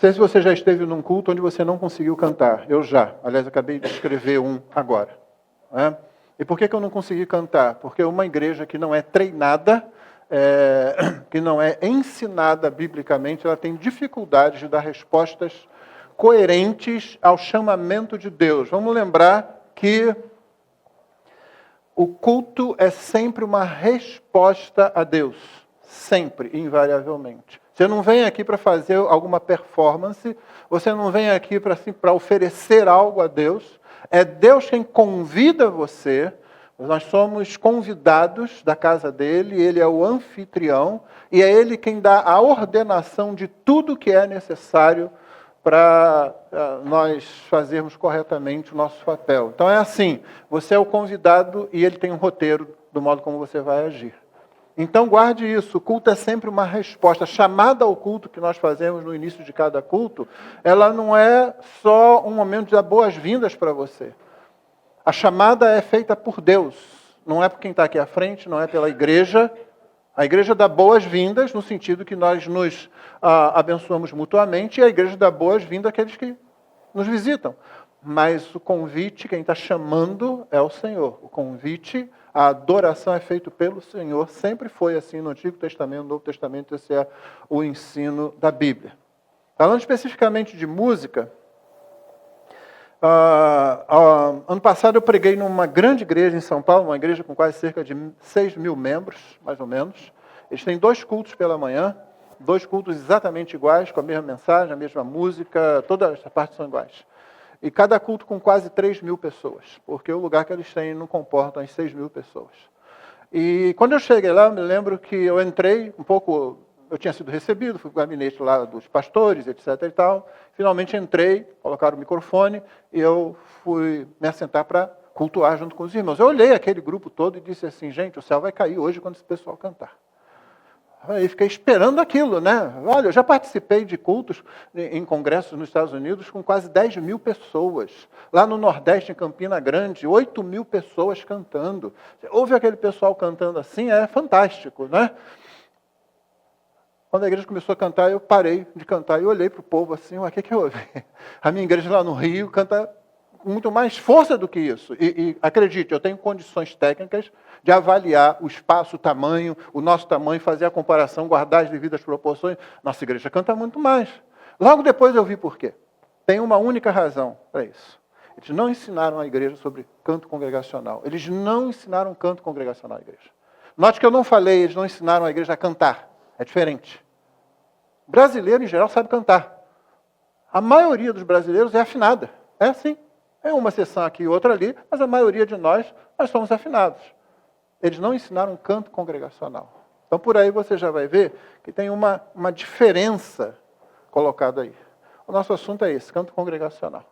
sei se você já esteve num culto onde você não conseguiu cantar. Eu já. Aliás, acabei de escrever um agora. Né? E por que eu não consegui cantar? Porque uma igreja que não é treinada, que não é ensinada biblicamente, ela tem dificuldade de dar respostas coerentes ao chamamento de Deus. Vamos lembrar que o culto é sempre uma resposta a Deus. Sempre, invariavelmente. Você não vem aqui para fazer alguma performance, você não vem aqui para oferecer algo a Deus. É Deus quem convida você. Nós somos convidados da casa dele, ele é o anfitrião, e é ele quem dá a ordenação de tudo que é necessário para nós fazermos corretamente o nosso papel. Então é assim, você é o convidado e ele tem um roteiro do modo como você vai agir. Então guarde isso, o culto é sempre uma resposta. A chamada ao culto que nós fazemos no início de cada culto, ela não é só um momento de dar boas-vindas para você. A chamada é feita por Deus, não é por quem está aqui à frente, não é pela igreja. A igreja dá boas-vindas no sentido que nós nos abençoamos mutuamente, e a igreja dá boas-vindas àqueles que nos visitam. Mas o convite, quem está chamando é o Senhor. O convite, a adoração é feita pelo Senhor. Sempre foi assim no Antigo Testamento, no Novo Testamento, esse é o ensino da Bíblia. Falando especificamente de música, ano passado eu preguei numa grande igreja em São Paulo, uma igreja com quase cerca de 6 mil membros, mais ou menos. Eles têm 2 cultos pela manhã, 2 cultos exatamente iguais, com a mesma mensagem, a mesma música, todas as partes são iguais. E cada culto com quase 3 mil pessoas, porque o lugar que eles têm não comporta as 6 mil pessoas. E quando eu cheguei lá, eu me lembro que eu entrei um pouco... Eu tinha sido recebido, fui para o gabinete lá dos pastores, etc. e tal. Finalmente entrei, colocaram o microfone e eu fui me assentar para cultuar junto com os irmãos. Eu olhei aquele grupo todo e disse assim, gente, o céu vai cair hoje quando esse pessoal cantar. Aí fiquei esperando aquilo, né? Olha, eu já participei de cultos em congressos nos Estados Unidos com quase 10 mil pessoas. Lá no Nordeste, em Campina Grande, 8 mil pessoas cantando. Ouve aquele pessoal cantando assim, é fantástico, né? Quando a igreja começou a cantar, eu parei de cantar e olhei para o povo assim, o que houve? A minha igreja lá no Rio canta com muito mais força do que isso. E acredite, eu tenho condições técnicas de avaliar o espaço, o tamanho, o nosso tamanho, fazer a comparação, guardar as devidas proporções. Nossa igreja canta muito mais. Logo depois eu vi por quê. Tem uma única razão para isso. Eles não ensinaram a igreja sobre canto congregacional. Eles não ensinaram canto congregacional à igreja. Note que eu não falei, eles não ensinaram a igreja a cantar. É diferente. Brasileiro, em geral, sabe cantar. A maioria dos brasileiros é afinada. É assim. É uma exceção aqui e outra ali, mas a maioria de nós somos afinados. Eles não ensinaram canto congregacional. Então, por aí você já vai ver que tem uma diferença colocada aí. O nosso assunto é esse, canto congregacional.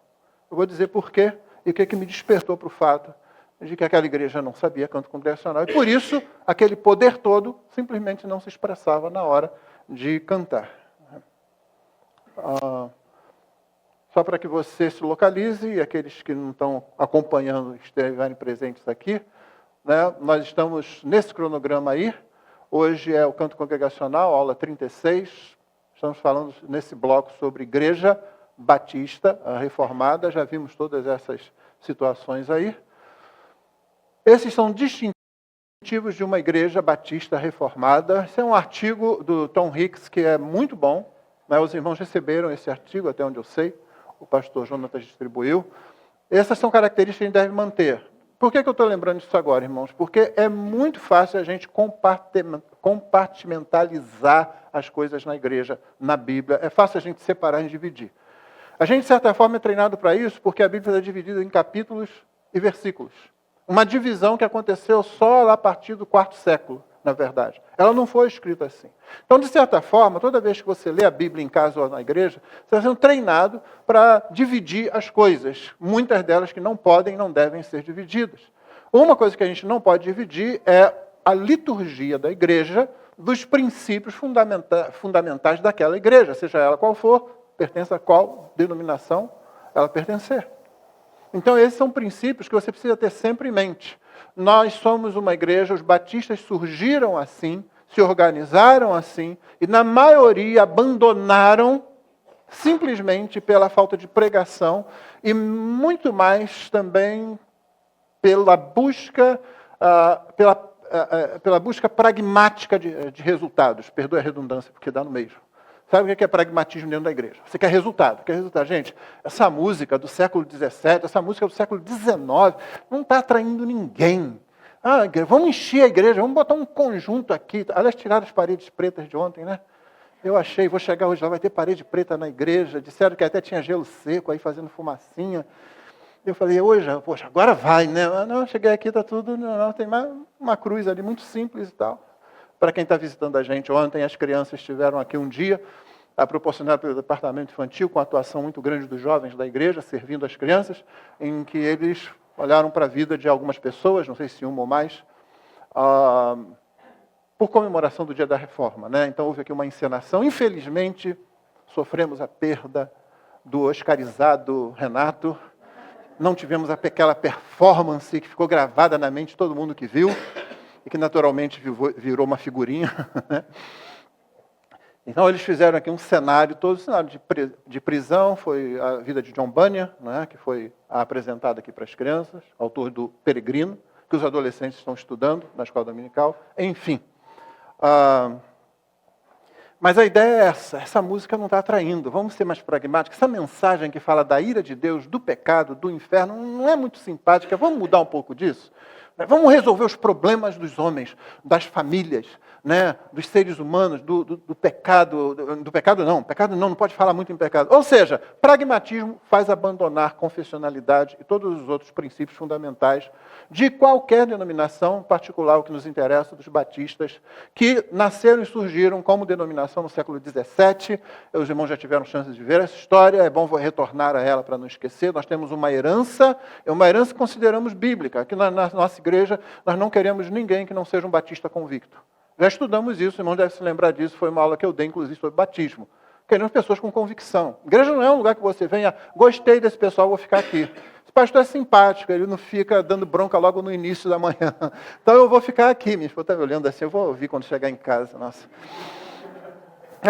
Eu vou dizer por quê e o que me despertou para o fato de que aquela igreja não sabia canto congregacional. E por isso, aquele poder todo simplesmente não se expressava na hora de cantar. Só para que você se localize, e aqueles que não estão acompanhando, estiverem presentes aqui, né, nós estamos nesse cronograma aí. Hoje é o canto congregacional, aula 36. Estamos falando nesse bloco sobre igreja batista, reformada. Já vimos todas essas situações aí. Esses são distintivos de uma igreja batista reformada. Esse é um artigo do Tom Hicks que é muito bom. Né? Os irmãos receberam esse artigo, até onde eu sei. O pastor Jonatas distribuiu. Essas são características que a gente deve manter. Por que eu estou lembrando disso agora, irmãos? Porque é muito fácil a gente compartimentalizar as coisas na igreja, na Bíblia. É fácil a gente separar e dividir. A gente, de certa forma, é treinado para isso porque a Bíblia é dividida em capítulos e versículos. Uma divisão que aconteceu só lá a partir do 4º século, na verdade. Ela não foi escrita assim. Então, de certa forma, toda vez que você lê a Bíblia em casa ou na igreja, você está sendo treinado para dividir as coisas. Muitas delas que não podem e não devem ser divididas. Uma coisa que a gente não pode dividir é a liturgia da igreja dos princípios fundamentais daquela igreja, seja ela qual for, pertence a qual denominação ela pertencer. Então, esses são princípios que você precisa ter sempre em mente. Nós somos uma igreja, os batistas surgiram assim, se organizaram assim, e na maioria abandonaram simplesmente pela falta de pregação e muito mais também pela busca, pela busca pragmática de resultados. Perdoe a redundância, porque dá no meio. Sabe o que é pragmatismo dentro da igreja? Você quer resultado. Quer resultado. Gente, essa música do século XVII, essa música do século XIX, não está atraindo ninguém. Vamos encher a igreja, vamos botar um conjunto aqui. Aliás, tiraram as paredes pretas de ontem, né? Eu achei, vou chegar hoje lá, vai ter parede preta na igreja. Disseram que até tinha gelo seco aí fazendo fumacinha. Eu falei, hoje, poxa, agora vai, né? Não, cheguei aqui, está tudo, não, tem mais uma cruz ali muito simples e tal. Para quem está visitando a gente, ontem as crianças estiveram aqui um dia, proporcionado pelo departamento infantil, com a atuação muito grande dos jovens da igreja, servindo as crianças, em que eles olharam para a vida de algumas pessoas, não sei se uma ou mais, por comemoração do Dia da Reforma, né? Então houve aqui uma encenação. Infelizmente, sofremos a perda do oscarizado Renato. Não tivemos aquela performance que ficou gravada na mente de todo mundo que viu, e que naturalmente virou uma figurinha. Então eles fizeram aqui um cenário, todo cenário de prisão, foi a vida de John Bunyan, né, que foi apresentada aqui para as crianças, autor do Peregrino, que os adolescentes estão estudando na escola dominical, enfim. Mas a ideia é essa música não está atraindo, vamos ser mais pragmáticos. Essa mensagem que fala da ira de Deus, do pecado, do inferno, não é muito simpática, vamos mudar um pouco disso? Vamos resolver os problemas dos homens, das famílias, né, dos seres humanos, do pecado. Do pecado não pode falar muito em pecado. Ou seja, pragmatismo faz abandonar confessionalidade e todos os outros princípios fundamentais de qualquer denominação, em particular o que nos interessa, dos batistas, que nasceram e surgiram como denominação no século XVII. Os irmãos já tiveram chance de ver essa história, é bom retornar a ela para não esquecer. Nós temos uma herança que consideramos bíblica, que na nossa igreja nós não queremos ninguém que não seja um batista convicto. Já estudamos isso, o irmão deve se lembrar disso, foi uma aula que eu dei, inclusive, sobre batismo. Queremos pessoas com convicção. Igreja não é um lugar que você venha, gostei desse pessoal, vou ficar aqui. Esse pastor é simpático, ele não fica dando bronca logo no início da manhã. Então eu vou ficar aqui. Minha esposa está me olhando assim, eu vou ouvir quando chegar em casa. Nossa.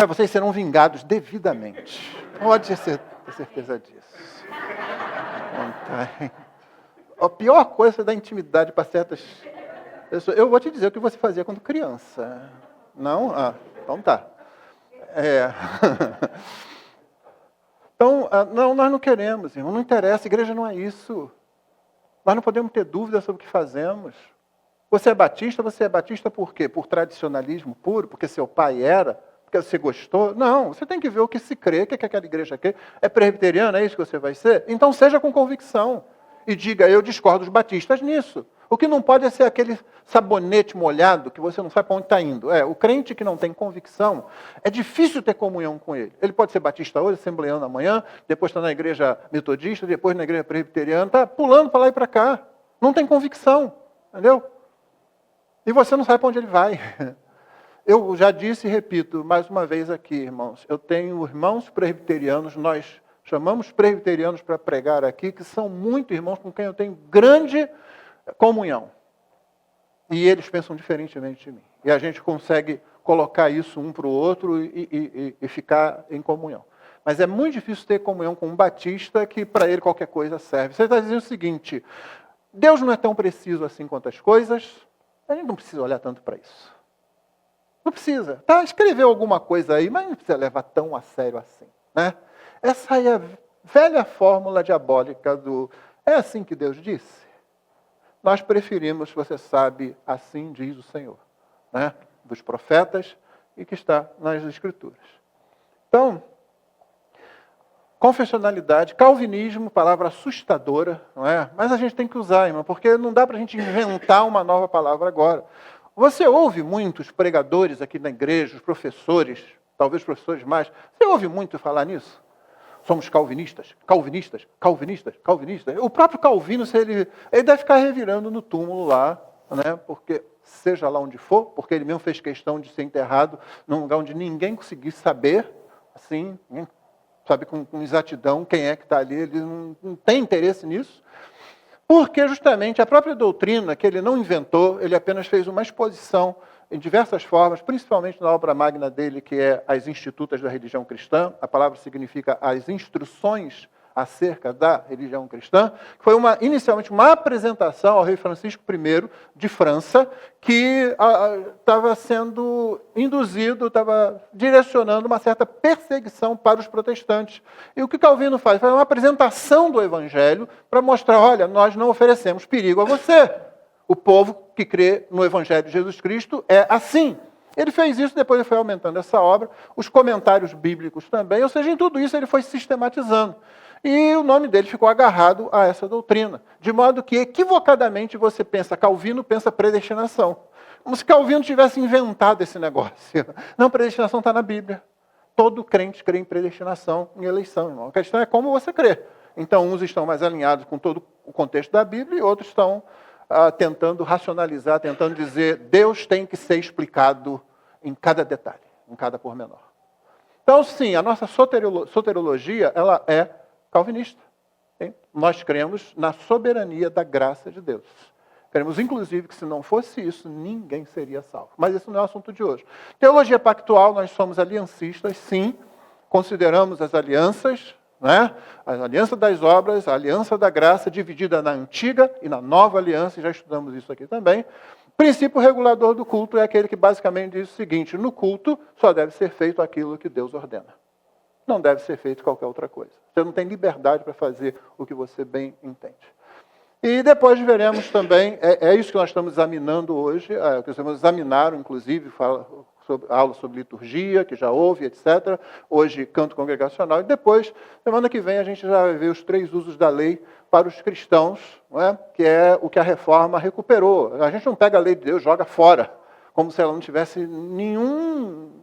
Vocês serão vingados devidamente. Pode ter certeza disso. A pior coisa é dar intimidade para certas pessoas. Eu vou te dizer o que você fazia quando criança. Não? Então tá. Então, não, nós não queremos, irmão, não interessa, a igreja não é isso. Nós não podemos ter dúvida sobre o que fazemos. Você é batista por quê? Por tradicionalismo puro, porque seu pai era, porque você gostou? Não, você tem que ver o que se crê, o que aquela igreja quer. É presbiteriana, é isso que você vai ser? Então seja com convicção. E diga, eu discordo dos batistas nisso. O que não pode é ser aquele sabonete molhado que você não sabe para onde está indo. O crente que não tem convicção, é difícil ter comunhão com ele. Ele pode ser batista hoje, assembleano amanhã, depois está na igreja metodista, depois na igreja presbiteriana, está pulando para lá e para cá. Não tem convicção, entendeu? E você não sabe para onde ele vai. Eu já disse e repito mais uma vez aqui, irmãos. Eu tenho irmãos presbiterianos, nós chamamos presbiterianos para pregar aqui, que são muito irmãos com quem eu tenho grande comunhão. E eles pensam diferentemente de mim. E a gente consegue colocar isso um para o outro e ficar em comunhão. Mas é muito difícil ter comunhão com um batista que para ele qualquer coisa serve. Você está dizendo o seguinte, Deus não é tão preciso assim quanto as coisas, a gente não precisa olhar tanto para isso. Não precisa. Escreveu alguma coisa aí, mas não precisa levar tão a sério assim, né? Essa aí é a velha fórmula diabólica do é assim que Deus disse. Nós preferimos, você sabe, assim diz o Senhor, né? Dos profetas e que está nas Escrituras. Então, confessionalidade, calvinismo, palavra assustadora, não é? Mas a gente tem que usar, irmão, porque não dá para a gente inventar uma nova palavra agora. Você ouve muitos pregadores aqui na igreja, os professores, talvez professores mais, você ouve muito falar nisso? Somos calvinistas. O próprio Calvino, ele deve ficar revirando no túmulo lá, né? Porque, seja lá onde for, porque ele mesmo fez questão de ser enterrado num lugar onde ninguém conseguisse saber, assim, sabe, com exatidão, quem é que está ali, ele não tem interesse nisso. Porque justamente a própria doutrina, que ele não inventou, ele apenas fez uma exposição em diversas formas, principalmente na obra magna dele, que é As Institutas da Religião Cristã. A palavra significa as instruções acerca da religião cristã, que foi inicialmente uma apresentação ao rei Francisco I de França, que estava sendo induzido, estava direcionando uma certa perseguição para os protestantes. E o que Calvino faz? Faz uma apresentação do Evangelho para mostrar, olha, nós não oferecemos perigo a você. O povo que crê no Evangelho de Jesus Cristo é assim. Ele fez isso, depois ele foi aumentando essa obra, os comentários bíblicos também, ou seja, em tudo isso ele foi sistematizando. E o nome dele ficou agarrado a essa doutrina. De modo que, equivocadamente, você pensa, Calvino pensa predestinação. Como se Calvino tivesse inventado esse negócio. Não, predestinação está na Bíblia. Todo crente crê em predestinação, em eleição, irmão. A questão é como você crê. Então, uns estão mais alinhados com todo o contexto da Bíblia e outros estão tentando racionalizar, tentando dizer, Deus tem que ser explicado em cada detalhe, em cada pormenor. Então, sim, a nossa soteriologia, ela é calvinista. Hein? Nós cremos na soberania da graça de Deus. Cremos, inclusive, que se não fosse isso, ninguém seria salvo. Mas esse não é o assunto de hoje. Teologia pactual, nós somos aliancistas, sim. Consideramos as alianças, né? A aliança das obras, a aliança da graça, dividida na antiga e na nova aliança, e já estudamos isso aqui também. O princípio regulador do culto é aquele que basicamente diz o seguinte, no culto só deve ser feito aquilo que Deus ordena. Não deve ser feito qualquer outra coisa. Você não tem liberdade para fazer o que você bem entende. E depois veremos também, é isso que nós estamos examinando hoje, que vocês examinaram, inclusive, aula sobre liturgia, que já houve, etc. Hoje, canto congregacional. E depois, semana que vem, a gente já vai ver os 3 usos da lei para os cristãos, não é? Que é o que a reforma recuperou. A gente não pega a lei de Deus e joga fora, como se ela não tivesse nenhuma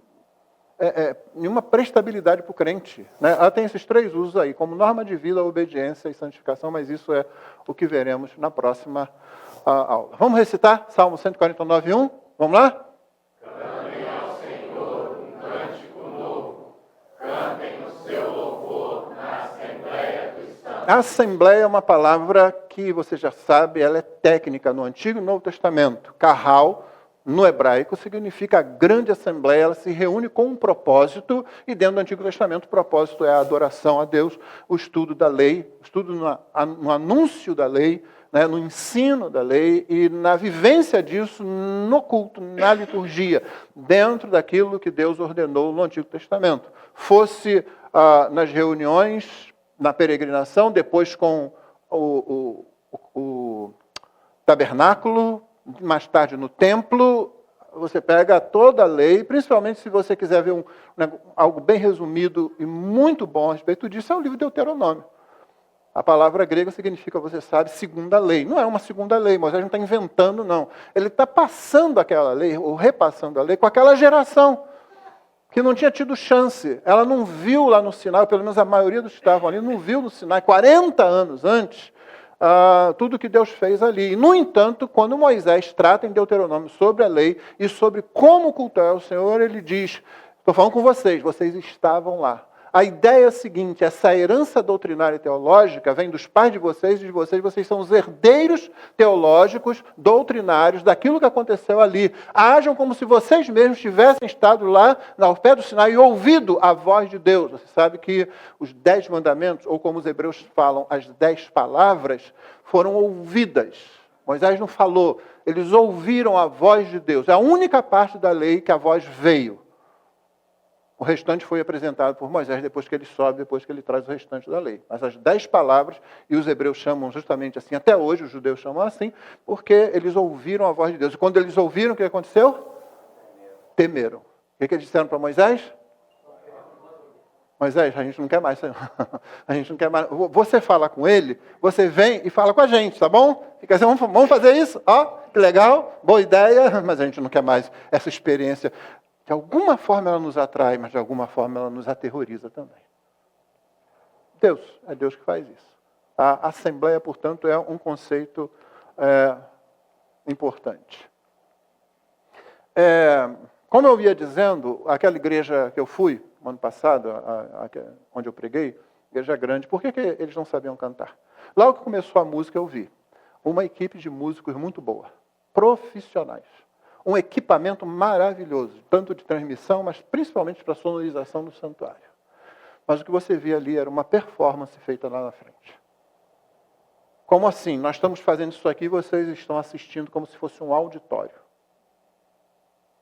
prestabilidade para o crente. Né? Ela tem esses 3 usos aí, como norma de vida, obediência e santificação, mas isso é o que veremos na próxima aula. Vamos recitar Salmo 149, 1? Vamos lá? Cantem ao Senhor um cântico novo, cantem o seu louvor na Assembleia dos Santos. A Assembleia é uma palavra que você já sabe, ela é técnica no Antigo e Novo Testamento. Carral, no hebraico, significa a grande assembleia, ela se reúne com um propósito, e dentro do Antigo Testamento o propósito é a adoração a Deus, o estudo da lei, o estudo no anúncio da lei, né, no ensino da lei e na vivência disso no culto, na liturgia, dentro daquilo que Deus ordenou no Antigo Testamento. Fosse nas reuniões, na peregrinação, depois com o tabernáculo, mais tarde no templo, você pega toda a lei, principalmente se você quiser ver algo bem resumido e muito bom a respeito disso, é o livro de Deuteronômio. A palavra grega significa, você sabe, segunda lei. Não é uma segunda lei, Moisés não está inventando, não. Ele está passando aquela lei, ou repassando a lei, com aquela geração que não tinha tido chance. Ela não viu lá no Sinai, pelo menos a maioria dos que estavam ali, não viu no Sinai, 40 anos antes, tudo que Deus fez ali. No entanto, quando Moisés trata em Deuteronômio sobre a lei e sobre como cultuar o Senhor, ele diz, estou falando com vocês estavam lá. A ideia é a seguinte, essa herança doutrinária e teológica vem dos pais de vocês e de vocês são os herdeiros teológicos, doutrinários, daquilo que aconteceu ali. Ajam como se vocês mesmos tivessem estado lá, ao pé do Sinai, e ouvido a voz de Deus. Você sabe que os 10 mandamentos, ou como os hebreus falam, as 10 palavras, foram ouvidas. Moisés não falou, eles ouviram a voz de Deus. É a única parte da lei que a voz veio. O restante foi apresentado por Moisés depois que ele sobe, depois que ele traz o restante da lei. Mas as 10 palavras, e os hebreus chamam justamente assim, até hoje os judeus chamam assim, porque eles ouviram a voz de Deus. E quando eles ouviram, o que aconteceu? Temeram. O que eles disseram para Moisés? Moisés, a gente não quer mais. A gente não quer mais. Você fala com ele, você vem e fala com a gente, tá bom? Fica assim, vamos fazer isso? Ó, que legal, boa ideia, mas a gente não quer mais essa experiência. De alguma forma ela nos atrai, mas de alguma forma ela nos aterroriza também. É Deus que faz isso. A Assembleia, portanto, é um conceito importante. Como eu ia dizendo, aquela igreja que eu fui, no ano passado, onde eu preguei, igreja grande, por que eles não sabiam cantar? Logo que começou a música, eu vi. uma equipe de músicos muito boa, profissionais. Um equipamento maravilhoso, tanto de transmissão, mas principalmente para a sonorização do santuário. Mas o que você via ali era uma performance feita lá na frente. Como assim? Nós estamos fazendo isso aqui e vocês estão assistindo como se fosse um auditório.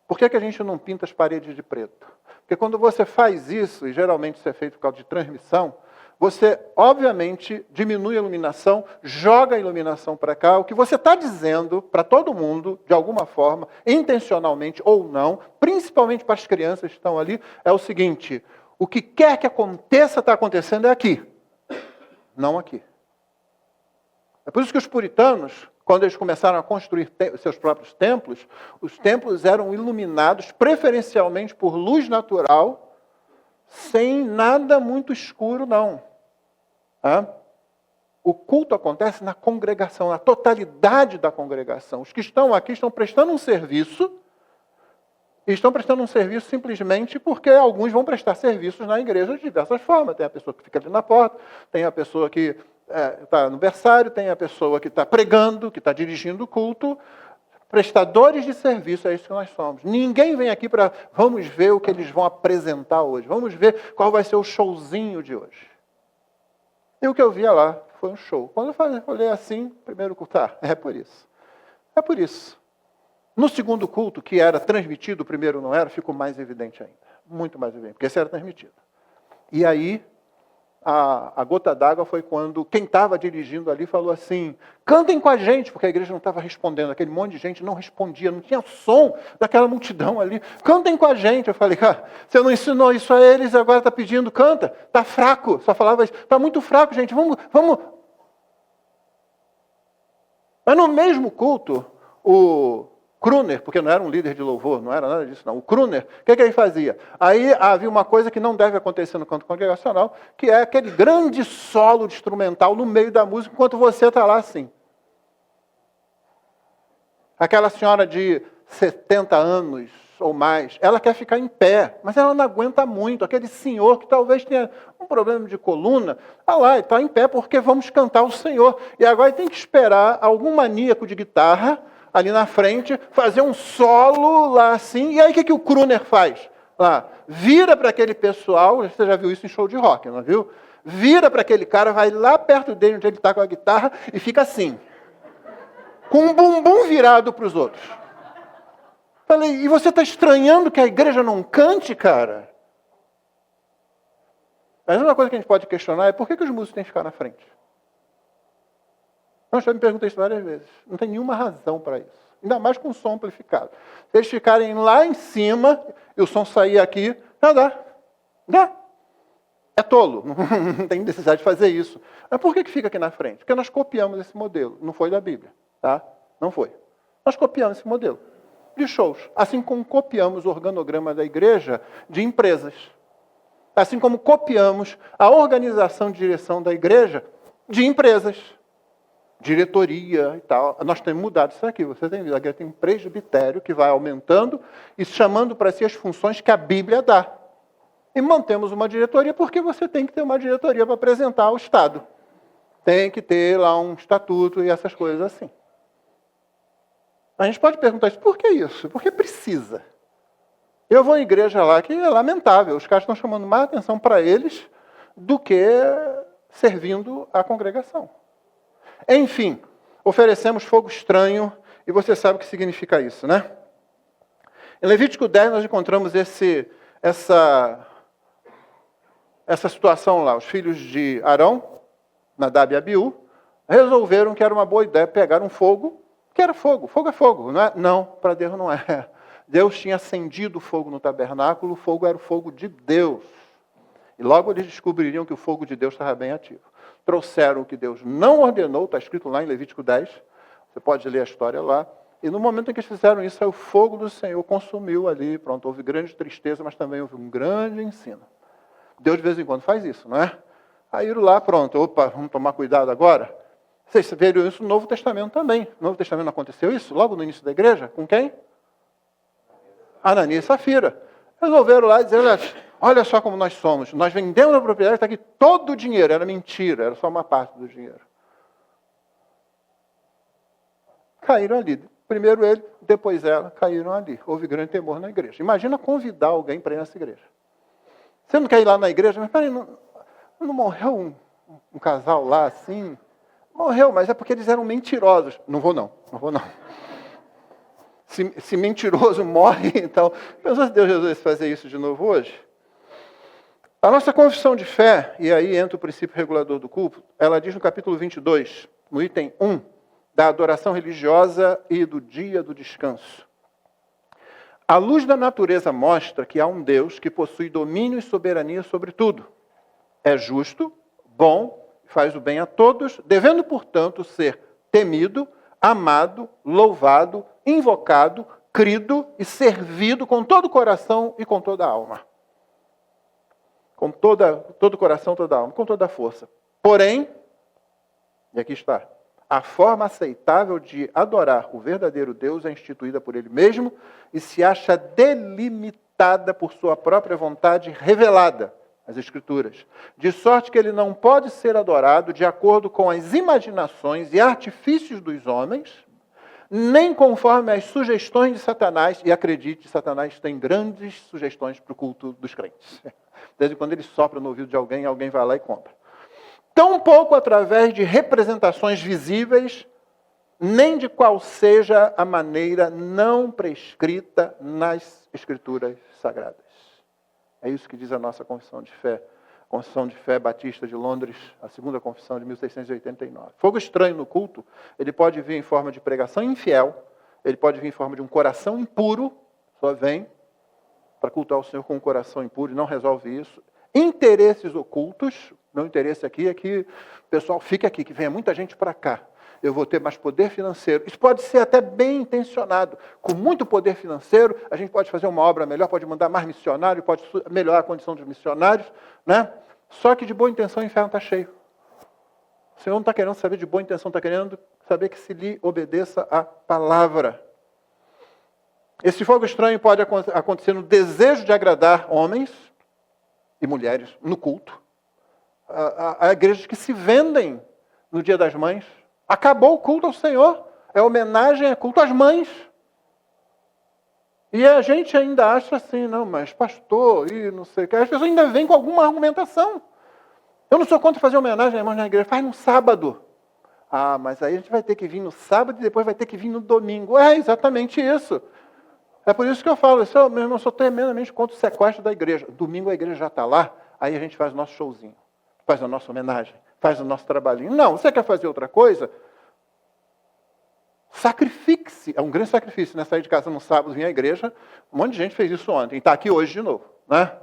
Por que a gente não pinta as paredes de preto? Porque quando você faz isso, e geralmente isso é feito por causa de transmissão, você, obviamente, diminui a iluminação, joga a iluminação para cá. O que você está dizendo para todo mundo, de alguma forma, intencionalmente ou não, principalmente para as crianças que estão ali, é o seguinte: o que quer que aconteça, está acontecendo é aqui, não aqui. É por isso que os puritanos, quando eles começaram a construir seus próprios templos, os templos eram iluminados preferencialmente por luz natural, sem nada muito escuro, não. O culto acontece na congregação, na totalidade da congregação. Os que estão aqui estão prestando um serviço, e estão prestando um serviço simplesmente porque alguns vão prestar serviços na igreja de diversas formas. Tem a pessoa que fica ali na porta, tem a pessoa que está no berçário, tem a pessoa que está pregando, que está dirigindo o culto. Prestadores de serviço, é isso que nós somos. Ninguém vem aqui para, vamos ver o que eles vão apresentar hoje, vamos ver qual vai ser o showzinho de hoje. E o que eu via lá foi um show. Quando eu olhei assim, primeiro culto, é por isso. É por isso. No segundo culto, que era transmitido, o primeiro não era, ficou mais evidente ainda. Muito mais evidente, porque esse era transmitido. E aí, a gota d'água foi quando quem estava dirigindo ali falou assim: cantem com a gente, porque a igreja não estava respondendo. Aquele monte de gente não respondia, não tinha som daquela multidão ali. Cantem com a gente. Eu falei: você não ensinou isso a eles, agora está pedindo, canta. Está fraco. Só falava isso. Está muito fraco, gente. Vamos. Mas no mesmo culto, o Kruner, porque não era um líder de louvor, não era nada disso não. O Kruner, o que ele fazia? Aí havia uma coisa que não deve acontecer no canto congregacional, que é aquele grande solo de instrumental no meio da música, enquanto você está lá assim. Aquela senhora de 70 anos ou mais, ela quer ficar em pé, mas ela não aguenta muito. Aquele senhor que talvez tenha um problema de coluna, lá, está em pé porque vamos cantar o Senhor. E agora tem que esperar algum maníaco de guitarra ali na frente, fazer um solo lá assim, e aí o que o Kruner faz? Lá, vira para aquele pessoal, você já viu isso em show de rock, não viu? Vira para aquele cara, vai lá perto dele, onde ele está com a guitarra, e fica assim, com o bumbum virado para os outros. Falei, e você está estranhando que a igreja não cante, cara? Mas uma coisa que a gente pode questionar é por que os músicos têm que ficar na frente? Eu já me perguntei isso várias vezes. Não tem nenhuma razão para isso. Ainda mais com o som amplificado. Se eles ficarem lá em cima e o som sair aqui, dá. É tolo. Não tem necessidade de fazer isso. Mas por que fica aqui na frente? Porque nós copiamos esse modelo. Não foi da Bíblia. Tá? Não foi. Nós copiamos esse modelo de shows. Assim como copiamos o organograma da igreja de empresas. Assim como copiamos a organização de direção da igreja de empresas. Diretoria e tal. Nós temos mudado isso aqui. Você tem visto, a igreja tem um presbitério que vai aumentando e chamando para si as funções que a Bíblia dá. E mantemos uma diretoria porque você tem que ter uma diretoria para apresentar ao Estado. Tem que ter lá um estatuto e essas coisas assim. A gente pode perguntar isso, por que isso? Porque precisa. Eu vou em igreja lá que é lamentável. Os caras estão chamando mais atenção para eles do que servindo a congregação. Enfim, oferecemos fogo estranho, e você sabe o que significa isso, né? Em Levítico 10 nós encontramos essa situação lá. Os filhos de Arão, Nadab e Abiú, resolveram que era uma boa ideia pegar um fogo, que era fogo. Fogo é fogo, não é? Não, para Deus não é. Deus tinha acendido o fogo no tabernáculo, o fogo era o fogo de Deus. E logo eles descobririam que o fogo de Deus estava bem ativo. Trouxeram o que Deus não ordenou, está escrito lá em Levítico 10, você pode ler a história lá, e no momento em que eles fizeram isso, aí o fogo do Senhor consumiu ali, pronto, houve grande tristeza, mas também houve um grande ensino. Deus de vez em quando faz isso, não é? Aí lá, pronto, opa, vamos tomar cuidado agora. Vocês viram isso no Novo Testamento também. No Novo Testamento não aconteceu isso? Logo no início da igreja? Com quem? Ananias e Safira. Resolveram lá dizer, olha só como nós somos. Nós vendemos a propriedade, está aqui todo o dinheiro. Era mentira, era só uma parte do dinheiro. caíram ali. Primeiro ele, depois ela, caíram ali. Houve grande temor na igreja. Imagina convidar alguém para ir nessa igreja. Você não quer ir lá na igreja? Mas peraí, não morreu um casal lá assim? Morreu, mas é porque eles eram mentirosos. Não vou não. Se mentiroso morre, então... Pensou se Deus resolvesse fazer isso de novo hoje? A nossa confissão de fé, e aí entra o princípio regulador do culto, ela diz no capítulo 22, no item 1, da adoração religiosa e do dia do descanso. A luz da natureza mostra que há um Deus que possui domínio e soberania sobre tudo. É justo, bom, faz o bem a todos, devendo, portanto, ser temido, amado, louvado, invocado, crido e servido com todo o coração e com toda a alma. Com todo o coração, toda a alma, com toda a força. Porém, e aqui está, a forma aceitável de adorar o verdadeiro Deus é instituída por Ele mesmo e se acha delimitada por sua própria vontade revelada nas Escrituras. De sorte que Ele não pode ser adorado de acordo com as imaginações e artifícios dos homens, nem conforme as sugestões de Satanás. E acredite, Satanás tem grandes sugestões para o culto dos crentes. Desde quando ele sopra no ouvido de alguém, alguém vai lá e compra. Tampouco através de representações visíveis, nem de qual seja a maneira não prescrita nas Escrituras Sagradas. É isso que diz a nossa confissão de fé. Confissão de Fé Batista de Londres, a segunda confissão de 1689. Fogo estranho no culto, ele pode vir em forma de pregação infiel, ele pode vir em forma de um coração impuro, só vem para cultuar o Senhor com um coração impuro e não resolve isso. Interesses ocultos, meu interesse aqui é que o pessoal fique aqui, que venha muita gente para cá. Eu vou ter mais poder financeiro. Isso pode ser até bem intencionado. Com muito poder financeiro, a gente pode fazer uma obra melhor, pode mandar mais missionário, pode melhorar a condição dos missionários, né? Só que de boa intenção o inferno está cheio. O Senhor não está querendo saber de boa intenção, está querendo saber que se lhe obedeça a palavra. Esse fogo estranho pode acontecer no desejo de agradar homens e mulheres no culto. Há igrejas que se vendem no Dia das Mães. Acabou o culto ao Senhor. É homenagem, é culto às mães. E a gente ainda acha assim, não, mas pastor, e não sei o que. As pessoas ainda vêm com alguma argumentação. Eu não sou contra fazer homenagem à irmã na igreja. Faz no sábado. Ah, mas aí a gente vai ter que vir no sábado e depois vai ter que vir no domingo. É exatamente isso. É por isso que eu falo, meu irmão, eu sou tremendamente contra o sequestro da igreja. Domingo a igreja já está lá, aí a gente faz o nosso showzinho. Faz a nossa homenagem, faz o nosso trabalhinho. Não, você quer fazer outra coisa? Sacrifique-se. É um grande sacrifício, né? Sair de casa no sábado, vir à igreja. Um monte de gente fez isso ontem. E está aqui hoje de novo, né?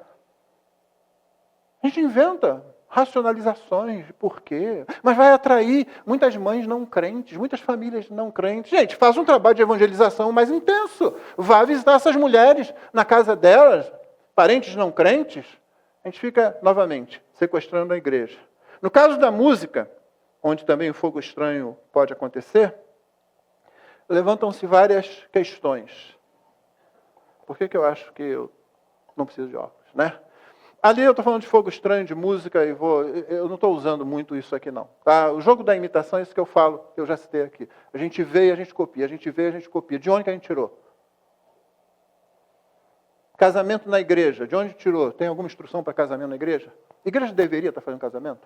A gente inventa racionalizações de porquê. Mas vai atrair muitas mães não crentes, muitas famílias não crentes. Gente, faz um trabalho de evangelização mais intenso. Vá visitar essas mulheres na casa delas, parentes não crentes. A gente fica, novamente, sequestrando a igreja. No caso da música, onde também o fogo estranho pode acontecer, levantam-se várias questões. Por que eu acho que eu não preciso de óculos, né? Ali eu estou falando de fogo estranho, de música, e eu não estou usando muito isso aqui não. Tá? O jogo da imitação é isso que eu falo, que eu já citei aqui. A gente vê e a gente copia, a gente vê e a gente copia. De onde que a gente tirou? Casamento na igreja, de onde tirou? Tem alguma instrução para casamento na igreja? A igreja deveria estar fazendo casamento?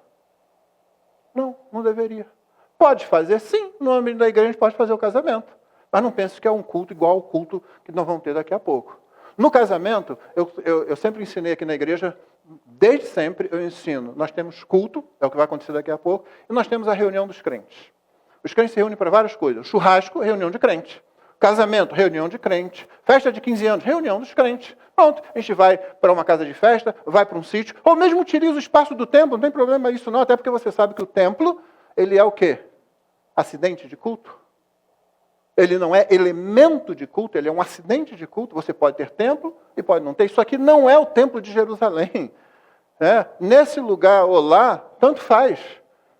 Não, não deveria. Pode fazer, sim, no âmbito da igreja a gente pode fazer o casamento. Mas não pense que é um culto igual ao culto que nós vamos ter daqui a pouco. No casamento, eu sempre ensinei aqui na igreja, desde sempre eu ensino. Nós temos culto, é o que vai acontecer daqui a pouco, e nós temos a reunião dos crentes. Os crentes se reúnem para várias coisas. Churrasco, reunião de crente. Casamento, reunião de crente. Festa de 15 anos, reunião dos crentes. Pronto, a gente vai para uma casa de festa, vai para um sítio, ou mesmo utiliza o espaço do templo, não tem problema isso não, até porque você sabe que o templo, ele é o quê? Acidente de culto. Ele não é elemento de culto, ele é um acidente de culto. Você pode ter templo e pode não ter. Isso aqui não é o templo de Jerusalém. Nesse lugar ou lá, tanto faz.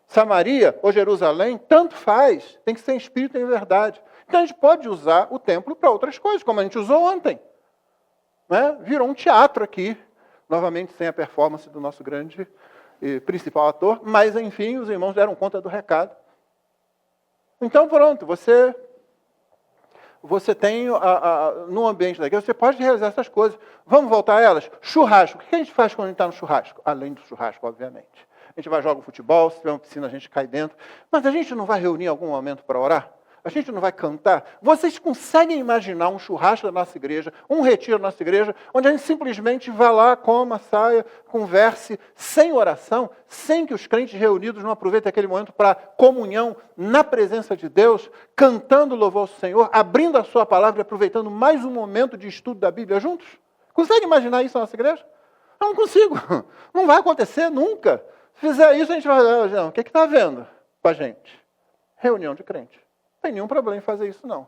Samaria ou Jerusalém, tanto faz. Tem que ser em espírito e em verdade. Então a gente pode usar o templo para outras coisas, como a gente usou ontem. Virou um teatro aqui, novamente sem a performance do nosso grande e principal ator, mas enfim, os irmãos deram conta do recado. Então pronto, você Você tem, no ambiente da igreja, você pode realizar essas coisas. Vamos voltar a elas? Churrasco. O que a gente faz quando a gente está no churrasco? Além do churrasco, obviamente. A gente vai jogar futebol, se tiver uma piscina, a gente cai dentro. Mas a gente não vai reunir em algum momento para orar? A gente não vai cantar? Vocês conseguem imaginar um churrasco da nossa igreja, um retiro da nossa igreja, onde a gente simplesmente vá lá, coma, saia, converse, sem oração, sem que os crentes reunidos não aproveitem aquele momento para comunhão na presença de Deus, cantando louvor ao Senhor, abrindo a sua palavra e aproveitando mais um momento de estudo da Bíblia juntos? Consegue imaginar isso na nossa igreja? Eu não consigo. Não vai acontecer nunca. Se fizer isso, a gente vai falar, não, o que está havendo com a gente? Reunião de crente. Não tem nenhum problema em fazer isso, não.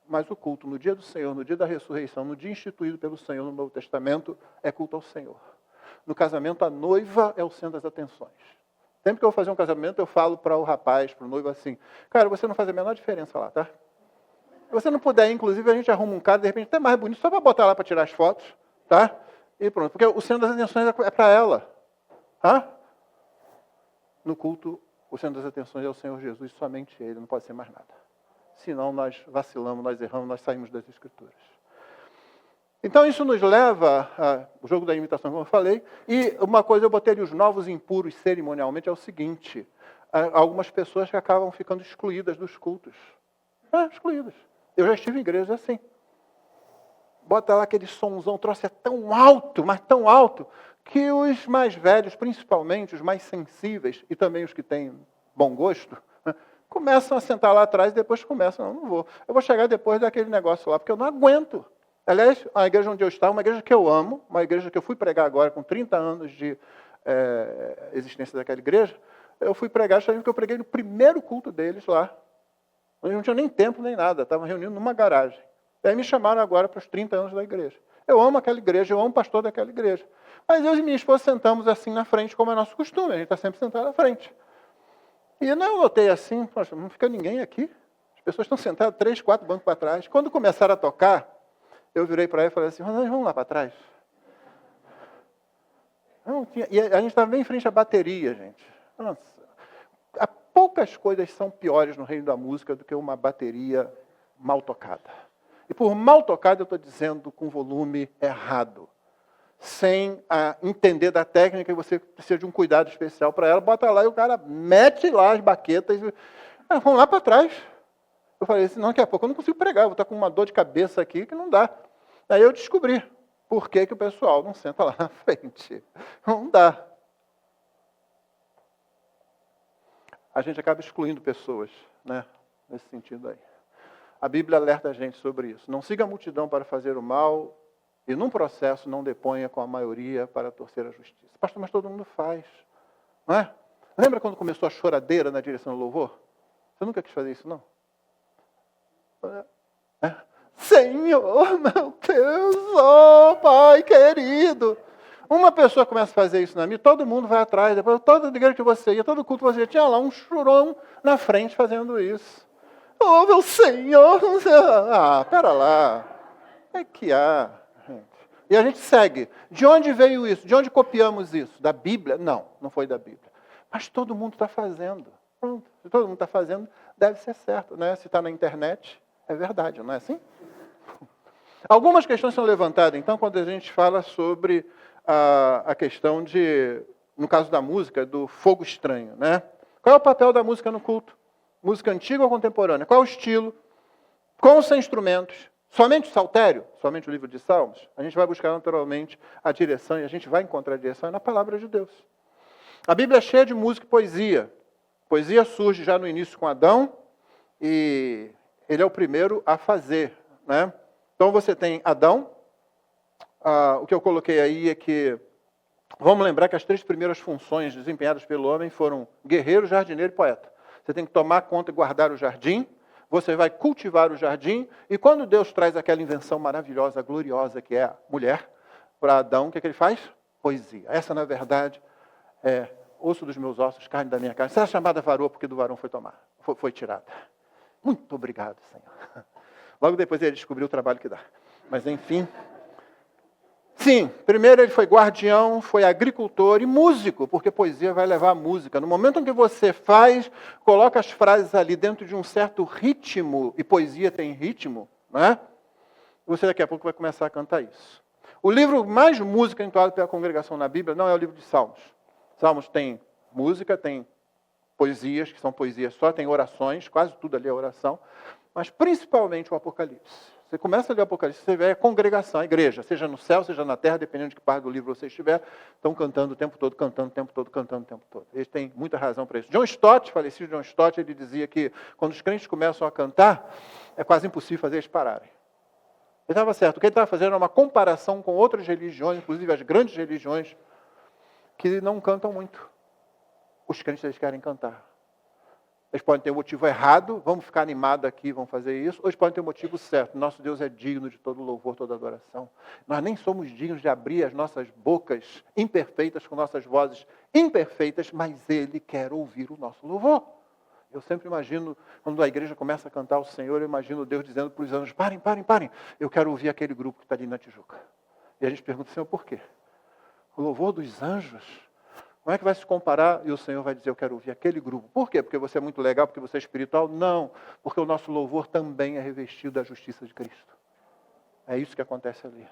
Mas o culto no dia do Senhor, no dia da ressurreição, no dia instituído pelo Senhor no Novo Testamento, é culto ao Senhor. No casamento, a noiva é o centro das atenções. Sempre que eu vou fazer um casamento, eu falo para o rapaz, para o noivo assim, cara, você não faz a menor diferença lá, tá? Se você não puder ir, inclusive, a gente arruma um cara, de repente, até mais bonito, só para botar lá para tirar as fotos, tá? E pronto. Porque o centro das atenções é para ela. Tá? No culto, o centro das atenções é o Senhor Jesus, somente Ele, não pode ser mais nada. Senão nós vacilamos, nós erramos, nós saímos das Escrituras. Então isso nos leva ao jogo da imitação, como eu falei, e uma coisa eu botei ali, os novos impuros cerimonialmente, é o seguinte, algumas pessoas que acabam ficando excluídas dos cultos. Excluídas. Eu já estive em igrejas assim. Bota lá aquele sonzão, o troço é tão alto, mas tão alto, que os mais velhos, principalmente os mais sensíveis, e também os que têm bom gosto, começam a sentar lá atrás e depois começam, não vou. Eu vou chegar depois daquele negócio lá, porque eu não aguento. Aliás, a igreja onde eu estava, uma igreja que eu amo, uma igreja que eu fui pregar agora com 30 anos de existência daquela igreja, eu fui pregar, porque eu preguei no primeiro culto deles lá. Eles não tinham nem tempo nem nada, estavam reunindo numa garagem. E aí me chamaram agora para os 30 anos da igreja. Eu amo aquela igreja, eu amo o pastor daquela igreja. Mas eu e minha esposa sentamos assim na frente, como é nosso costume, a gente está sempre sentado na frente. E eu notei assim, poxa, não fica ninguém aqui. As pessoas estão sentadas 3, 4 bancos para trás. Quando começaram a tocar, eu virei para ela e falei assim, nós vamos lá para trás. E a gente estava bem em frente à bateria, gente. Nossa, poucas coisas são piores no reino da música do que uma bateria mal tocada. E por mal tocada eu estou dizendo com volume errado. Sem entender da técnica, e você precisa de um cuidado especial para ela, bota lá e o cara mete lá as baquetas e vamos lá para trás. Eu falei assim, não, daqui a pouco eu não consigo pregar, eu vou estar com uma dor de cabeça aqui que não dá. Aí eu descobri por que o pessoal não senta lá na frente. Não dá. A gente acaba excluindo pessoas, né, nesse sentido aí. A Bíblia alerta a gente sobre isso. Não siga a multidão para fazer o mal e, num processo, não deponha com a maioria para torcer a justiça. Pastor, mas todo mundo faz. Não é? Lembra quando começou a choradeira na direção do louvor? Você nunca quis fazer isso, não? Senhor, meu Deus, oh Pai querido. Uma pessoa começa a fazer isso na minha, todo mundo vai atrás. Depois, toda igreja que você ia, todo culto que você tinha lá, um churão na frente fazendo isso. Oh, meu Senhor! Pera lá. É que há, gente. E a gente segue. De onde veio isso? De onde copiamos isso? Da Bíblia? Não, não foi da Bíblia. Mas todo mundo está fazendo. Pronto. Se todo mundo está fazendo, deve ser certo, né? Se está na internet, é verdade, não é assim? Algumas questões são levantadas, então, quando a gente fala sobre a questão de, no caso da música, do fogo estranho, né? Qual é o papel da música no culto? Música antiga ou contemporânea? Qual é o estilo? Com ou sem instrumentos? Somente o saltério? Somente o livro de Salmos? A gente vai buscar naturalmente a direção e a gente vai encontrar a direção na palavra de Deus. A Bíblia é cheia de música e poesia. Poesia surge já no início com Adão e ele é o primeiro a fazer, né? Então você tem Adão. O que eu coloquei aí é que vamos lembrar que as 3 primeiras funções desempenhadas pelo homem foram guerreiro, jardineiro e poeta. Você tem que tomar conta e guardar o jardim, você vai cultivar o jardim, e quando Deus traz aquela invenção maravilhosa, gloriosa, que é a mulher, para Adão, o que ele faz? Poesia. Essa, na verdade, é osso dos meus ossos, carne da minha carne. Essa é chamada varoa, porque do varão foi tirada. Muito obrigado, Senhor. Logo depois ele descobriu o trabalho que dá. Mas, enfim... Sim, primeiro ele foi guardião, foi agricultor e músico, porque poesia vai levar a música. No momento em que você coloca as frases ali dentro de um certo ritmo, e poesia tem ritmo, não é? Você daqui a pouco vai começar a cantar isso. O livro mais música entoado pela congregação na Bíblia não é o livro de Salmos. Salmos tem música, tem poesias, que são poesias só, tem orações, quase tudo ali é oração, mas principalmente o Apocalipse. Você começa a ler o Apocalipse, você vê a congregação, a igreja, seja no céu, seja na terra, dependendo de que parte do livro você estiver, estão cantando o tempo todo, cantando o tempo todo, cantando o tempo todo. Eles têm muita razão para isso. John Stott, falecido John Stott, ele dizia que quando os crentes começam a cantar, é quase impossível fazer eles pararem. Ele estava certo. O que ele estava fazendo era uma comparação com outras religiões, inclusive as grandes religiões, que não cantam muito. Os crentes, eles querem cantar. Eles podem ter um motivo errado, vamos ficar animados aqui, vamos fazer isso, ou eles podem ter um motivo certo. Nosso Deus é digno de todo louvor, toda adoração. Nós nem somos dignos de abrir as nossas bocas imperfeitas, com nossas vozes imperfeitas, mas Ele quer ouvir o nosso louvor. Eu sempre imagino, quando a igreja começa a cantar o Senhor, eu imagino Deus dizendo para os anjos, parem, parem, parem, eu quero ouvir aquele grupo que está ali na Tijuca. E a gente pergunta, Senhor, por quê? O louvor dos anjos, como é que vai se comparar? E o Senhor vai dizer, eu quero ouvir aquele grupo. Por quê? Porque você é muito legal, porque você é espiritual? Não, porque o nosso louvor também é revestido da justiça de Cristo. É isso que acontece ali.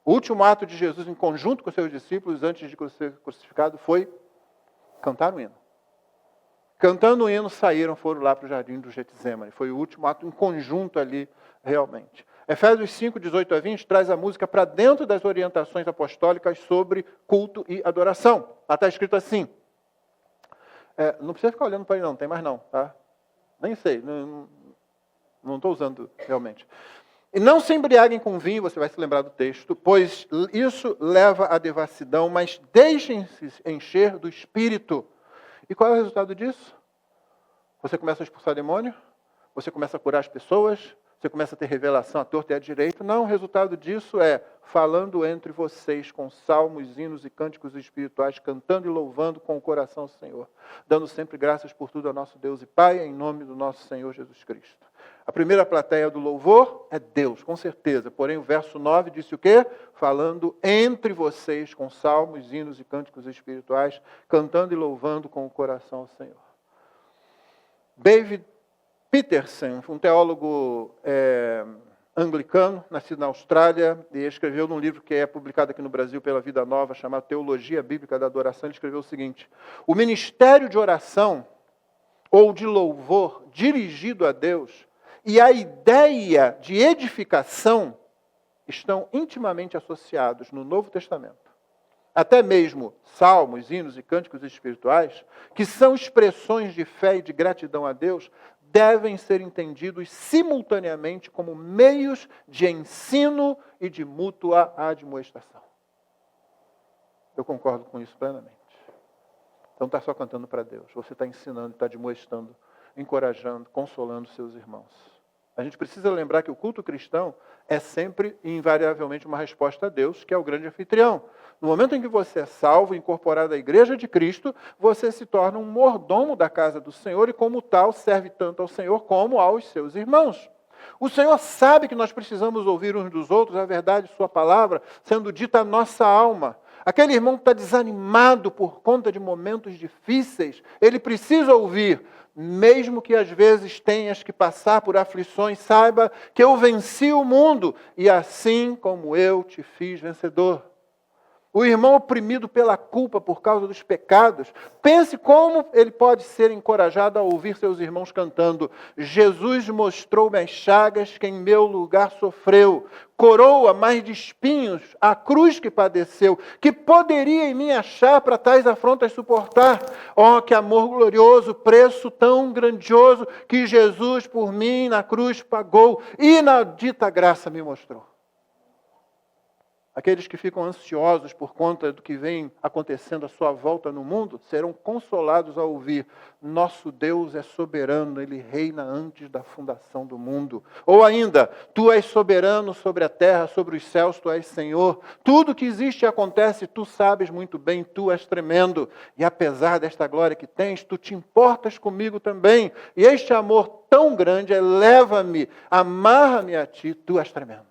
O último ato de Jesus, em conjunto com os seus discípulos, antes de ser crucificado, foi cantar um hino. Cantando o hino, foram lá para o jardim do Getsemane. Foi o último ato em conjunto ali, realmente. Efésios 5, 18 a 20, traz a música para dentro das orientações apostólicas sobre culto e adoração. Lá está escrito assim. Não precisa ficar olhando para ele não, tem mais não, tá? Nem sei, não estou usando realmente. E não se embriaguem com vinho, você vai se lembrar do texto, pois isso leva à devassidão, mas deixem-se encher do Espírito. E qual é o resultado disso? Você começa a expulsar demônio, você começa a curar as pessoas, você começa a ter revelação à torta e à direita. Não, o resultado disso é falando entre vocês com salmos, hinos e cânticos espirituais, cantando e louvando com o coração ao Senhor, dando sempre graças por tudo ao nosso Deus e Pai, em nome do nosso Senhor Jesus Cristo. A primeira plateia do louvor é Deus, com certeza. Porém, o verso 9 disse o quê? Falando entre vocês com salmos, hinos e cânticos espirituais, cantando e louvando com o coração ao Senhor. David Peterson, um teólogo anglicano, nascido na Austrália, e escreveu num livro que é publicado aqui no Brasil pela Vida Nova, chamado Teologia Bíblica da Adoração, ele escreveu o seguinte: o ministério de oração ou de louvor dirigido a Deus e a ideia de edificação estão intimamente associados no Novo Testamento. Até mesmo salmos, hinos e cânticos espirituais, que são expressões de fé e de gratidão a Deus, devem ser entendidos simultaneamente como meios de ensino e de mútua admoestação. Eu concordo com isso plenamente. Então não está só cantando para Deus, você está ensinando, está admoestando, encorajando, consolando seus irmãos. A gente precisa lembrar que o culto cristão é sempre e invariavelmente uma resposta a Deus, que é o grande anfitrião. No momento em que você é salvo, incorporado à igreja de Cristo, você se torna um mordomo da casa do Senhor e, como tal, serve tanto ao Senhor como aos seus irmãos. O Senhor sabe que nós precisamos ouvir uns dos outros a verdade de sua palavra, sendo dita à nossa alma. Aquele irmão que está desanimado por conta de momentos difíceis, ele precisa ouvir, mesmo que às vezes tenhas que passar por aflições, saiba que eu venci o mundo e assim como eu te fiz vencedor. O irmão oprimido pela culpa por causa dos pecados, pense como ele pode ser encorajado a ouvir seus irmãos cantando: Jesus mostrou-me as chagas que em meu lugar sofreu, coroa mais de espinhos, a cruz que padeceu, que poderia em mim achar para tais afrontas suportar? Oh, que amor glorioso, preço tão grandioso que Jesus por mim na cruz pagou e na dita graça me mostrou. Aqueles que ficam ansiosos por conta do que vem acontecendo à sua volta no mundo, serão consolados ao ouvir: nosso Deus é soberano, Ele reina antes da fundação do mundo. Ou ainda: tu és soberano sobre a terra, sobre os céus, tu és Senhor. Tudo que existe e acontece, tu sabes muito bem, tu és tremendo. E apesar desta glória que tens, tu te importas comigo também. E este amor tão grande eleva-me, amarra-me a ti, tu és tremendo.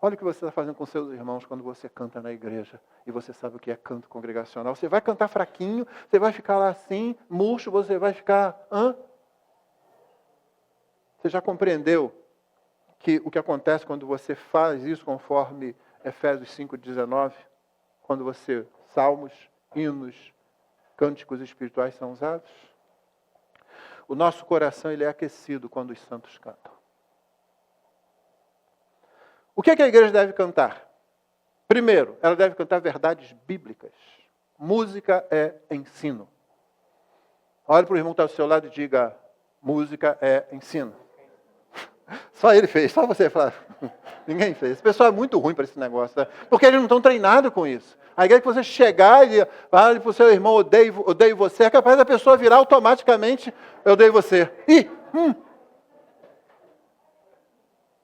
Olha o que você está fazendo com seus irmãos quando você canta na igreja e você sabe o que é canto congregacional. Você vai cantar fraquinho, você vai ficar lá assim, murcho, você vai ficar... Você já compreendeu que o que acontece quando você faz isso, conforme Efésios 5,19, quando você, salmos, hinos, cânticos espirituais são usados? O nosso coração ele é aquecido quando os santos cantam. O que é que a igreja deve cantar? Primeiro, ela deve cantar verdades bíblicas. Música é ensino. Olhe para o irmão que está ao seu lado e diga, música é ensino. Só ele fez, só você falar. Ninguém fez. Esse pessoal é muito ruim para esse negócio, tá? Porque eles não estão treinados com isso. A igreja que você chegar e fale para o seu irmão, odeio você, é capaz da pessoa virar automaticamente, eu odeio você.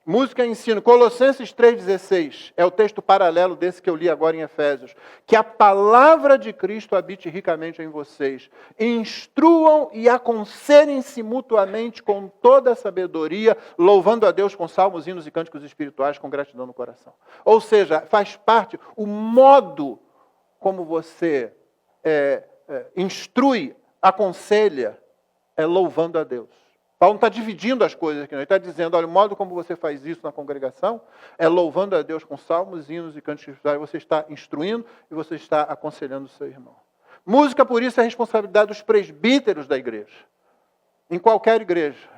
Música e ensino. Colossenses 3,16 é o texto paralelo desse que eu li agora em Efésios. Que a palavra de Cristo habite ricamente em vocês. Instruam e aconselhem-se mutuamente com toda a sabedoria, louvando a Deus com salmos, hinos e cânticos espirituais, com gratidão no coração. Ou seja, faz parte, o modo como você instrui, aconselha, é louvando a Deus. Paulo não está dividindo as coisas aqui, não. Ele está dizendo, olha, o modo como você faz isso na congregação é louvando a Deus com salmos, hinos e cânticos espirituais. Você está instruindo e você está aconselhando o seu irmão. Música, por isso, é responsabilidade dos presbíteros da igreja. Em qualquer igreja.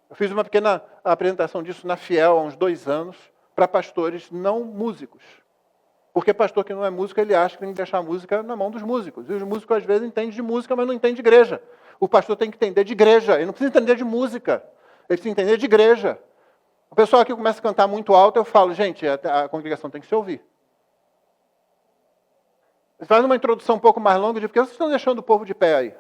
Eu fiz uma pequena apresentação disso na Fiel há uns 2 anos, para pastores não músicos. Porque pastor que não é músico, ele acha que tem que deixar a música na mão dos músicos. E os músicos, às vezes, entendem de música, mas não entendem de igreja. O pastor tem que entender de igreja. Ele não precisa entender de música. Ele precisa entender de igreja. O pessoal aqui começa a cantar muito alto, eu falo, gente, a congregação tem que se ouvir. Você faz uma introdução um pouco mais longa, de por que vocês estão deixando o povo de pé aí?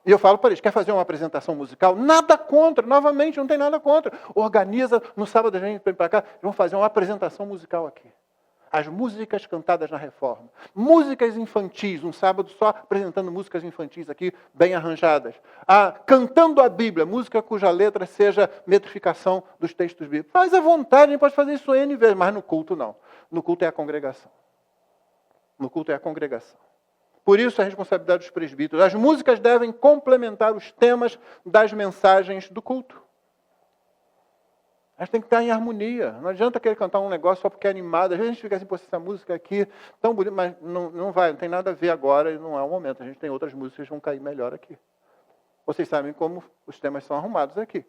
E eu falo para eles, quer fazer uma apresentação musical? Nada contra, novamente, não tem nada contra. Organiza, no sábado a gente vem para cá, vamos fazer uma apresentação musical aqui. As músicas cantadas na Reforma. Músicas infantis, um sábado só apresentando músicas infantis aqui, bem arranjadas. Cantando a Bíblia, música cuja letra seja metrificação dos textos bíblicos. Faz à vontade, a gente pode fazer isso N vezes, mas no culto não. No culto é a congregação. No culto é a congregação. Por isso a responsabilidade dos presbíteros. As músicas devem complementar os temas das mensagens do culto. Elas têm que estar em harmonia. Não adianta querer cantar um negócio só porque é animado. Às vezes a gente fica assim, pô, essa música aqui tão bonita, mas não vai, não tem nada a ver agora e não é o momento. A gente tem outras músicas que vão cair melhor aqui. Vocês sabem como os temas são arrumados aqui.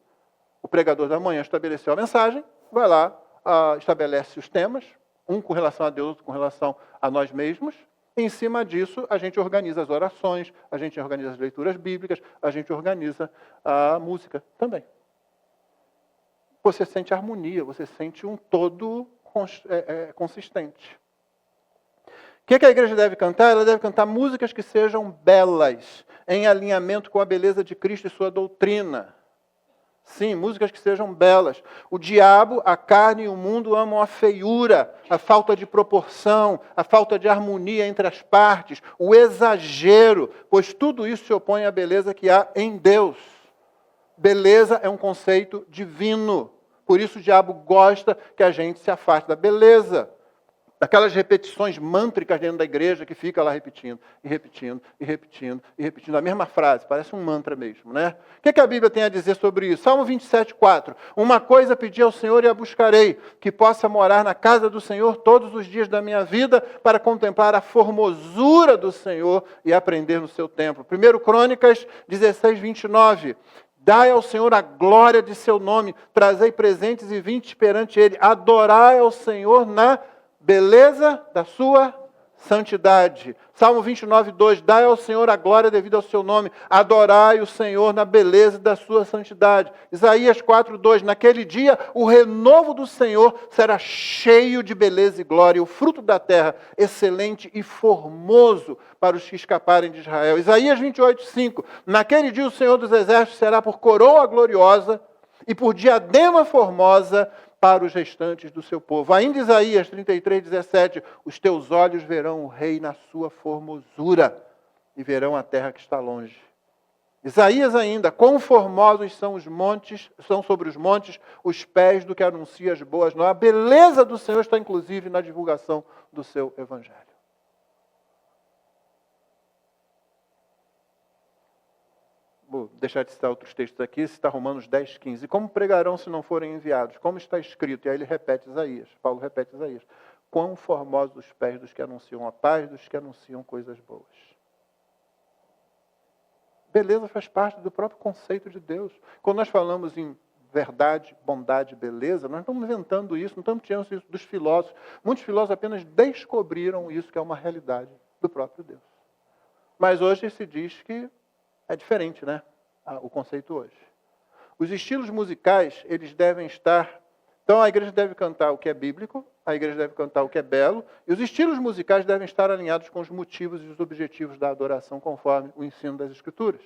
O pregador da manhã estabeleceu a mensagem, vai lá, estabelece os temas, um com relação a Deus, outro com relação a nós mesmos. Em cima disso, a gente organiza as orações, a gente organiza as leituras bíblicas, a gente organiza a música também. Você sente harmonia, você sente um todo consistente. O que a igreja deve cantar? Ela deve cantar músicas que sejam belas, em alinhamento com a beleza de Cristo e sua doutrina. Sim, músicas que sejam belas. O diabo, a carne e o mundo amam a feiura, a falta de proporção, a falta de harmonia entre as partes, o exagero, pois tudo isso se opõe à beleza que há em Deus. Beleza é um conceito divino. Por isso o diabo gosta que a gente se afaste da beleza. Daquelas repetições mântricas dentro da igreja que fica lá repetindo, e repetindo, e repetindo, e repetindo a mesma frase. Parece um mantra mesmo, né? O que a Bíblia tem a dizer sobre isso? Salmo 27,4. Uma coisa pedi ao Senhor e a buscarei, que possa morar na casa do Senhor todos os dias da minha vida, para contemplar a formosura do Senhor e aprender no seu templo. 1 Crônicas 16:29. Dai ao Senhor a glória de seu nome, trazei presentes e vinde perante Ele. Adorai ao Senhor na beleza da sua santidade. Salmo 29:2. Dai ao Senhor a glória devida ao seu nome. Adorai o Senhor na beleza da sua santidade. Isaías 4:2. Naquele dia o renovo do Senhor será cheio de beleza e glória, o fruto da terra excelente e formoso para os que escaparem de Israel. Isaías 28:5. Naquele dia o Senhor dos exércitos será por coroa gloriosa e por diadema formosa para os restantes do seu povo. Ainda Isaías 33:17, os teus olhos verão o rei na sua formosura e verão a terra que está longe. Isaías ainda, quão formosos são os montes, são sobre os montes os pés do que anuncia as boas novas. A beleza do Senhor está inclusive na divulgação do seu evangelho. vou deixar de citar outros textos aqui, citar Romanos 10, 15. Como pregarão se não forem enviados? Como está escrito? E aí ele repete Isaías, Paulo repete Isaías. Quão formosos os pés dos que anunciam a paz, dos que anunciam coisas boas. Beleza faz parte do próprio conceito de Deus. Quando nós falamos em verdade, bondade, beleza, nós não estamos inventando isso, não estamos tirando isso dos filósofos. Muitos filósofos apenas descobriram isso, que é uma realidade do próprio Deus. Mas hoje se diz que é diferente, né? O conceito hoje. Os estilos musicais, eles devem estar... Então a igreja deve cantar o que é bíblico, a igreja deve cantar o que é belo, e os estilos musicais devem estar alinhados com os motivos e os objetivos da adoração, conforme o ensino das Escrituras.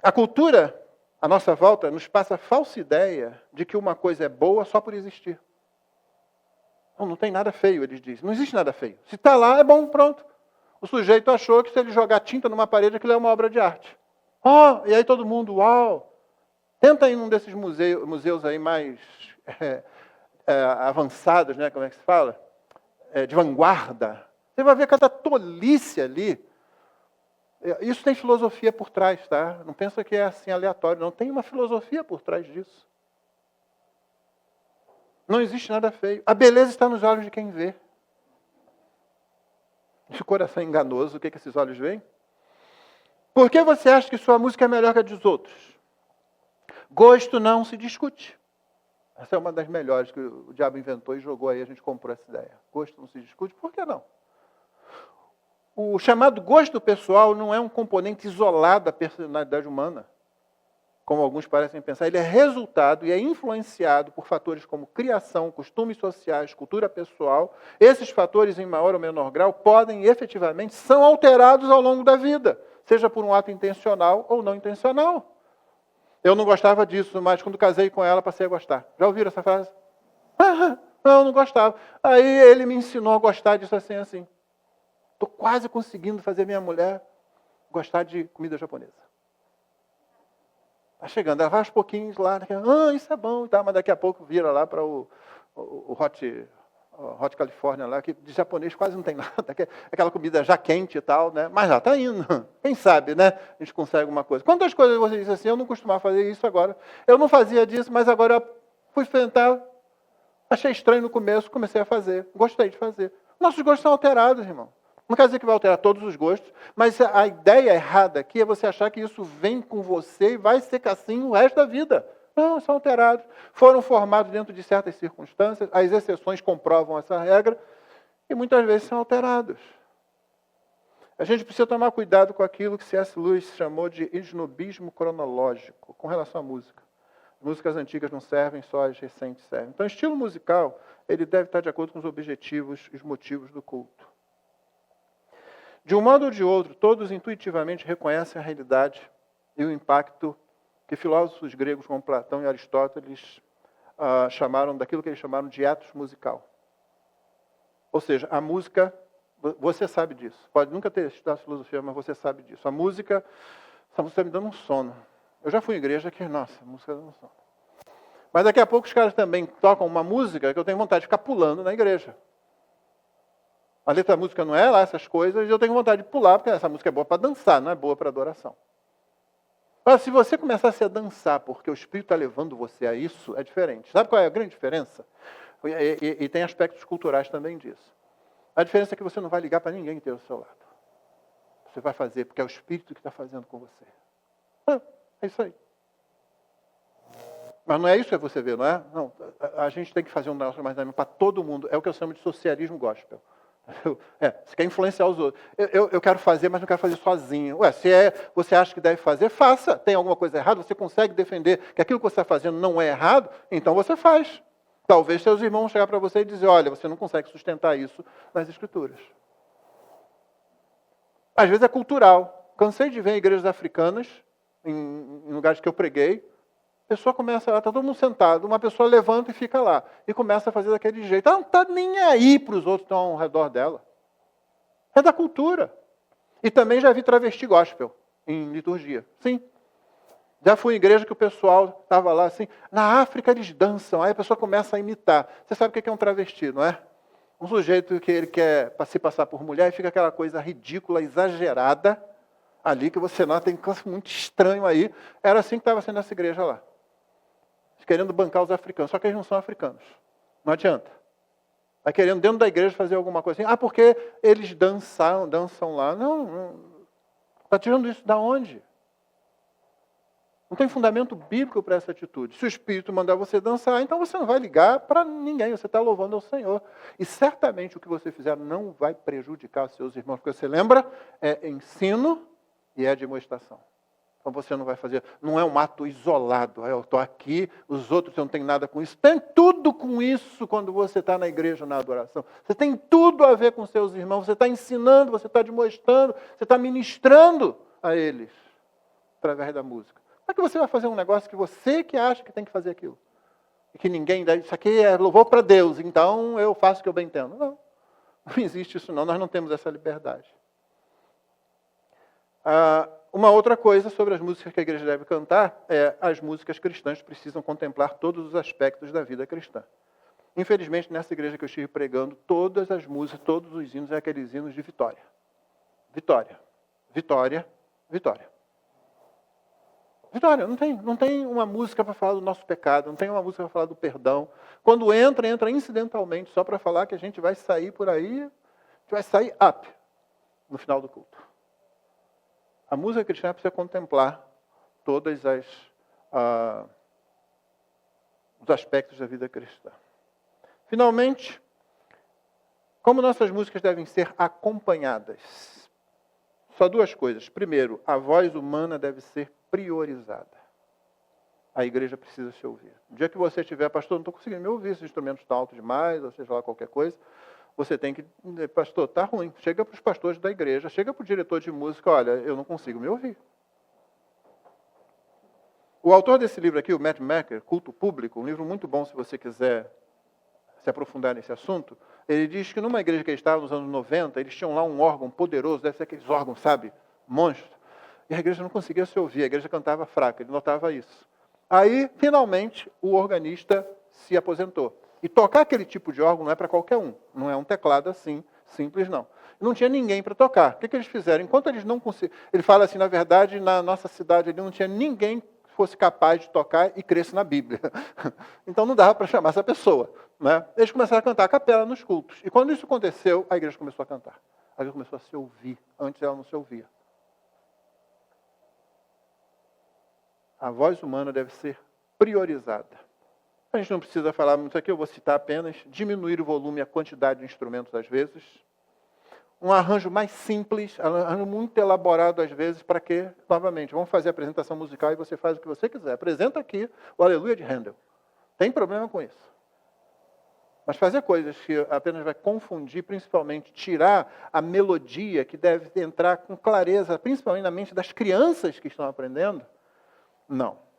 A cultura, à nossa volta, nos passa a falsa ideia de que uma coisa é boa só por existir. Não tem nada feio, eles dizem. Não existe nada feio. Se está lá, é bom, pronto. O sujeito achou que se ele jogar tinta numa parede, aquilo é uma obra de arte. E aí todo mundo, uau! Tenta ir num desses museus aí mais avançados, né? Como é que se fala? De vanguarda. Você vai ver cada tolice ali. Isso tem filosofia por trás, tá? Não pensa que é assim aleatório, não. Tem uma filosofia por trás disso. Não existe nada feio. A beleza está nos olhos de quem vê. Esse coração enganoso, o que esses olhos veem? Por que você acha que sua música é melhor que a dos outros? Gosto não se discute. Essa é uma das melhores que o diabo inventou e jogou aí, a gente comprou essa ideia. Gosto não se discute, por que não? O chamado gosto pessoal não é um componente isolado da personalidade humana, como alguns parecem pensar. Ele é resultado e é influenciado por fatores como criação, costumes sociais, cultura pessoal. Esses fatores, em maior ou menor grau, podem efetivamente são alterados ao longo da vida, seja por um ato intencional ou não intencional. Eu não gostava disso, mas quando casei com ela, passei a gostar. Já ouviram essa frase? Não gostava. Aí ele me ensinou a gostar disso assim, assim. Estou quase conseguindo fazer minha mulher gostar de comida japonesa. Está chegando, ela vai aos pouquinhos lá, isso é bom, tá, mas daqui a pouco vira lá para o Hot California lá, que de japonês quase não tem nada, aquela comida já quente e tal, né? Mas já está indo. Quem sabe, né? A gente consegue alguma coisa. Quantas coisas você diz assim, eu não costumava fazer isso agora. Eu não fazia disso, mas agora eu fui enfrentar, achei estranho no começo, comecei a fazer, gostei de fazer. Nossos gostos são alterados, irmão. Não quer dizer que vai alterar todos os gostos, mas a ideia errada aqui é você achar que isso vem com você e vai ser assim o resto da vida. Não, são alterados. Foram formados dentro de certas circunstâncias, as exceções comprovam essa regra, e muitas vezes são alterados. A gente precisa tomar cuidado com aquilo que C.S. Lewis chamou de esnobismo cronológico, com relação à música. As músicas antigas não servem, só as recentes servem. Então, o estilo musical, ele deve estar de acordo com os objetivos e os motivos do culto. De um modo ou de outro, todos intuitivamente reconhecem a realidade e o impacto que filósofos gregos como Platão e Aristóteles chamaram daquilo que eles chamaram de ethos musical. Ou seja, a música, você sabe disso. Pode nunca ter estudado filosofia, mas você sabe disso. A música, essa música está me dando um sono. Eu já fui em igreja que, nossa, a música está dando um sono. Mas daqui a pouco os caras também tocam uma música que eu tenho vontade de ficar pulando na igreja. A letra da música não é lá essas coisas, e eu tenho vontade de pular, porque essa música é boa para dançar, não é boa para adoração. Mas se você começasse a dançar porque o Espírito está levando você a isso, é diferente. Sabe qual é a grande diferença? E tem aspectos culturais também disso. A diferença é que você não vai ligar para ninguém que esteja ao seu lado. Você vai fazer porque é o Espírito que está fazendo com você. É isso aí. Mas não é isso que você vê, não é? Não, a gente tem que fazer um negócio mais para todo mundo. É o que eu chamo de socialismo gospel. Você quer influenciar os outros. Eu quero fazer, mas não quero fazer sozinho. Se você acha que deve fazer, faça. Tem alguma coisa errada, você consegue defender que aquilo que você está fazendo não é errado, então você faz. Talvez seus irmãos vão chegar para você e dizer, olha, você não consegue sustentar isso nas Escrituras. Às vezes é cultural. Cansei de ver igrejas africanas, em lugares que eu preguei, a pessoa começa, está todo mundo sentado, uma pessoa levanta e fica lá, e começa a fazer daquele jeito. Ela não está nem aí para os outros que estão ao redor dela. É da cultura. E também já vi travesti gospel em liturgia. Sim. Já fui em igreja que o pessoal estava lá assim, na África eles dançam, aí a pessoa começa a imitar. Você sabe o que é um travesti, não é? Um sujeito que ele quer se passar por mulher e fica aquela coisa ridícula, exagerada, ali que você nota, tem coisa muito estranho aí. Era assim que estava sendo essa igreja lá. Querendo bancar os africanos, só que eles não são africanos. Não adianta. Está querendo dentro da igreja fazer alguma coisa assim. Porque eles dançam lá. Não. Está tirando isso da onde? Não tem fundamento bíblico para essa atitude. Se o Espírito mandar você dançar, então você não vai ligar para ninguém, você está louvando ao Senhor. E certamente o que você fizer não vai prejudicar os seus irmãos, porque você lembra, é ensino e é demonstração. Então você não vai fazer, não é um ato isolado, eu estou aqui, os outros não têm nada com isso. Tem tudo com isso quando você está na igreja, na adoração. Você tem tudo a ver com seus irmãos, você está ensinando, você está demonstrando, você está ministrando a eles, através da música. Como é que você vai fazer um negócio que você que acha que tem que fazer aquilo? E que ninguém dá, isso aqui é louvor para Deus, então eu faço o que eu bem entendo. Não existe isso não, nós não temos essa liberdade. Uma outra coisa sobre as músicas que a igreja deve cantar é as músicas cristãs precisam contemplar todos os aspectos da vida cristã. Infelizmente, nessa igreja que eu estive pregando, todas as músicas, todos os hinos, é aqueles hinos de vitória. Vitória, vitória, vitória. Vitória, não tem uma música para falar do nosso pecado, não tem uma música para falar do perdão. Quando entra incidentalmente, só para falar que a gente vai sair por aí, a gente vai sair up no final do culto. A música cristã precisa contemplar todos os aspectos da vida cristã. Finalmente, como nossas músicas devem ser acompanhadas? Só duas coisas. Primeiro, a voz humana deve ser priorizada. A igreja precisa se ouvir. No dia que você tiver, pastor, não estou conseguindo me ouvir, esses instrumentos estão altos demais, ou seja lá qualquer coisa, você tem que, pastor, está ruim. Chega para os pastores da igreja, chega para o diretor de música, olha, eu não consigo me ouvir. O autor desse livro aqui, o Matt Macker, Culto Público, um livro muito bom se você quiser se aprofundar nesse assunto, ele diz que numa igreja que ele estava nos anos 90, eles tinham lá um órgão poderoso, deve ser aqueles órgãos, sabe, monstro. E a igreja não conseguia se ouvir, a igreja cantava fraca, ele notava isso. Aí, finalmente, o organista se aposentou. E tocar aquele tipo de órgão não é para qualquer um, não é um teclado assim, simples não. Não tinha ninguém para tocar. O que eles fizeram? Enquanto eles não conseguiam... Ele fala assim, na verdade, na nossa cidade ali não tinha ninguém que fosse capaz de tocar e cresce na Bíblia. Então não dava para chamar essa pessoa. Né? Eles começaram a cantar a capela nos cultos. E quando isso aconteceu, a igreja começou a cantar. A igreja começou a se ouvir. Antes ela não se ouvia. A voz humana deve ser priorizada. A gente não precisa falar muito aqui, eu vou citar apenas diminuir o volume e a quantidade de instrumentos às vezes. Um arranjo mais simples, um arranjo muito elaborado às vezes, para que, novamente, vamos fazer a apresentação musical e você faz o que você quiser. Apresenta aqui o Aleluia de Handel. Tem problema com isso. Mas fazer coisas que apenas vai confundir, principalmente tirar a melodia que deve entrar com clareza, principalmente na mente das crianças que estão aprendendo, não.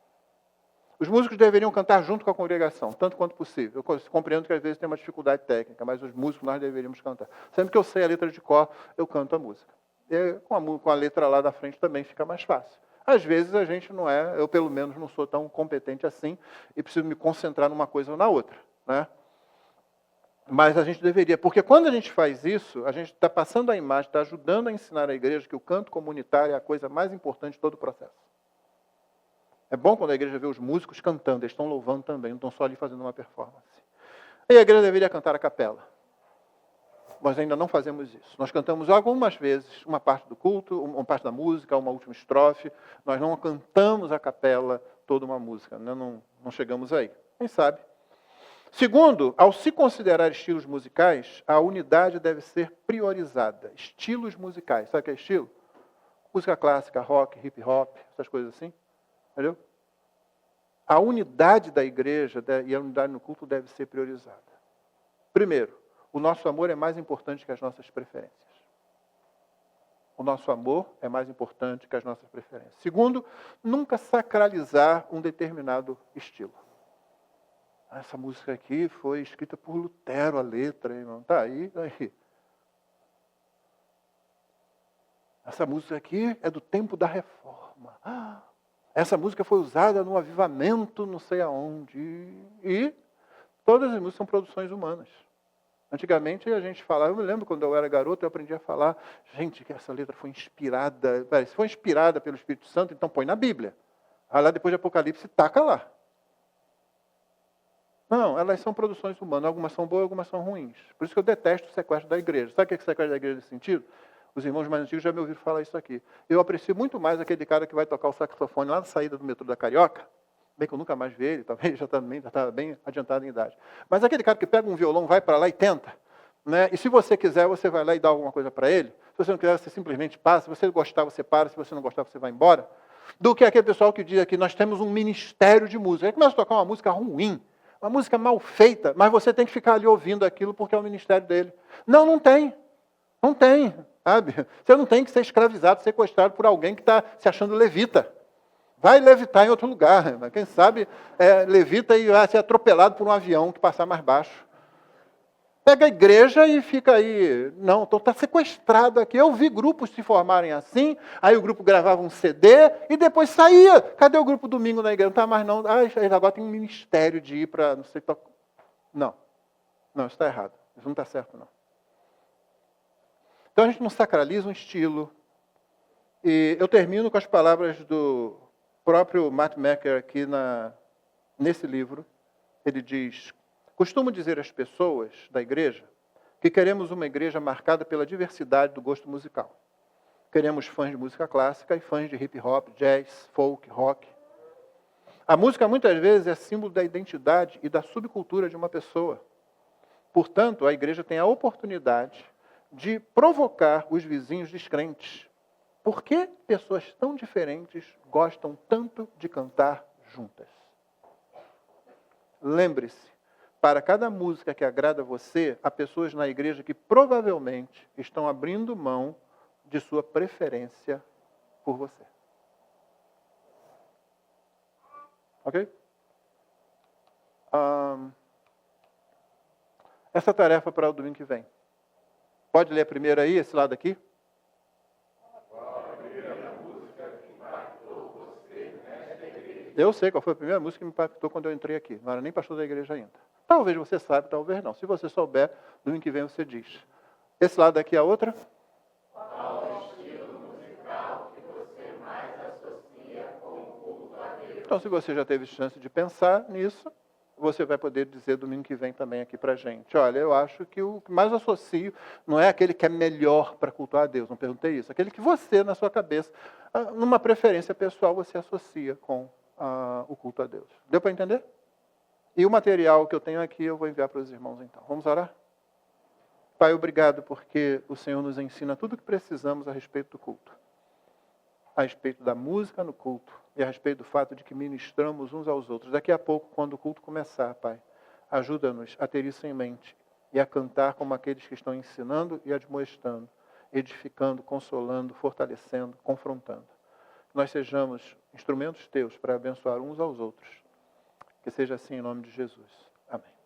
Os músicos deveriam cantar junto com a congregação, tanto quanto possível. Eu compreendo que às vezes tem uma dificuldade técnica, mas os músicos nós deveríamos cantar. Sempre que eu sei a letra de cor, eu canto a música. E com a letra lá da frente também fica mais fácil. Às vezes a gente não é, eu pelo menos não sou tão competente assim e preciso me concentrar numa coisa ou na outra. Né? Mas a gente deveria, porque quando a gente faz isso, a gente está passando a imagem, está ajudando a ensinar a igreja que o canto comunitário é a coisa mais importante de todo o processo. É bom quando a igreja vê os músicos cantando, eles estão louvando também, não estão só ali fazendo uma performance. E a igreja deveria cantar a capela. Nós ainda não fazemos isso. Nós cantamos algumas vezes uma parte do culto, uma parte da música, uma última estrofe. Nós não cantamos a capela toda uma música, né? Não chegamos aí. Quem sabe? Segundo, ao se considerar estilos musicais, a unidade deve ser priorizada. Estilos musicais. Sabe o que é estilo? Música clássica, rock, hip hop, essas coisas assim. Entendeu? A unidade da igreja e a unidade no culto deve ser priorizada. Primeiro, o nosso amor é mais importante que as nossas preferências. O nosso amor é mais importante que as nossas preferências. Segundo, nunca sacralizar um determinado estilo. Essa música aqui foi escrita por Lutero, a letra, irmão. Tá aí. Essa música aqui é do tempo da reforma. Essa música foi usada no avivamento, não sei aonde. E todas as músicas são produções humanas. Antigamente a gente falava, eu me lembro quando eu era garoto, eu aprendi a falar, gente, que essa letra foi inspirada, se foi inspirada pelo Espírito Santo, então põe na Bíblia. Aí lá depois de Apocalipse, taca lá. Não, elas são produções humanas, algumas são boas, algumas são ruins. Por isso que eu detesto o sequestro da igreja. Sabe o que é o sequestro da igreja nesse sentido? Os irmãos mais antigos já me ouviram falar isso aqui. Eu aprecio muito mais aquele cara que vai tocar o saxofone lá na saída do metrô da Carioca, bem que eu nunca mais vi ele, talvez já está bem adiantado em idade. Mas aquele cara que pega um violão, vai para lá e tenta, né? E se você quiser, você vai lá e dá alguma coisa para ele. Se você não quiser, você simplesmente passa. Se você gostar, você para. Se você não gostar, você vai embora. Do que aquele pessoal que diz aqui, nós temos um ministério de música. Aí começa a tocar uma música ruim, uma música mal feita, mas você tem que ficar ali ouvindo aquilo porque é o ministério dele. Não, não tem. Não tem, sabe? Você não tem que ser escravizado, sequestrado por alguém que está se achando levita. Vai levitar em outro lugar. Quem sabe levita e vai ser atropelado por um avião que passar mais baixo. Pega a igreja e fica aí. Não, está sequestrado aqui. Eu vi grupos se formarem assim, aí o grupo gravava um CD e depois saía. Cadê o grupo domingo na igreja? Não está mais não. Agora tem um ministério de ir para... Não, sei, não, isso está errado. Isso não está certo, não. Então a gente não sacraliza um estilo. E eu termino com as palavras do próprio Matt Macker aqui nesse livro. Ele diz: costumo dizer às pessoas da igreja que queremos uma igreja marcada pela diversidade do gosto musical. Queremos fãs de música clássica e fãs de hip hop, jazz, folk, rock. A música muitas vezes é símbolo da identidade e da subcultura de uma pessoa. Portanto, a igreja tem a oportunidade de provocar os vizinhos descrentes. Por que pessoas tão diferentes gostam tanto de cantar juntas? Lembre-se, para cada música que agrada você, há pessoas na igreja que provavelmente estão abrindo mão de sua preferência por você. Ok? Essa tarefa para o domingo que vem. Pode ler a primeira aí, esse lado aqui? Eu sei qual foi a primeira música que me impactou quando eu entrei aqui. Não era nem pastor da igreja ainda. Talvez você saiba, talvez não. Se você souber, domingo que vem você diz. Esse lado aqui é a outra? Qual o estilo musical que você mais associa com o culto a Deus? Então, se você já teve chance de pensar nisso, você vai poder dizer domingo que vem também aqui para a gente. Olha, eu acho que o que mais associo não é aquele que é melhor para cultuar a Deus, não perguntei isso. Aquele que você, na sua cabeça, numa preferência pessoal, você associa com o culto a Deus. Deu para entender? E o material que eu tenho aqui eu vou enviar para os irmãos então. Vamos orar? Pai, obrigado porque o Senhor nos ensina tudo o que precisamos a respeito do culto. A respeito da música no culto e a respeito do fato de que ministramos uns aos outros. Daqui a pouco, quando o culto começar, Pai, ajuda-nos a ter isso em mente e a cantar como aqueles que estão ensinando e admoestando, edificando, consolando, fortalecendo, confrontando. Que nós sejamos instrumentos teus para abençoar uns aos outros. Que seja assim em nome de Jesus. Amém.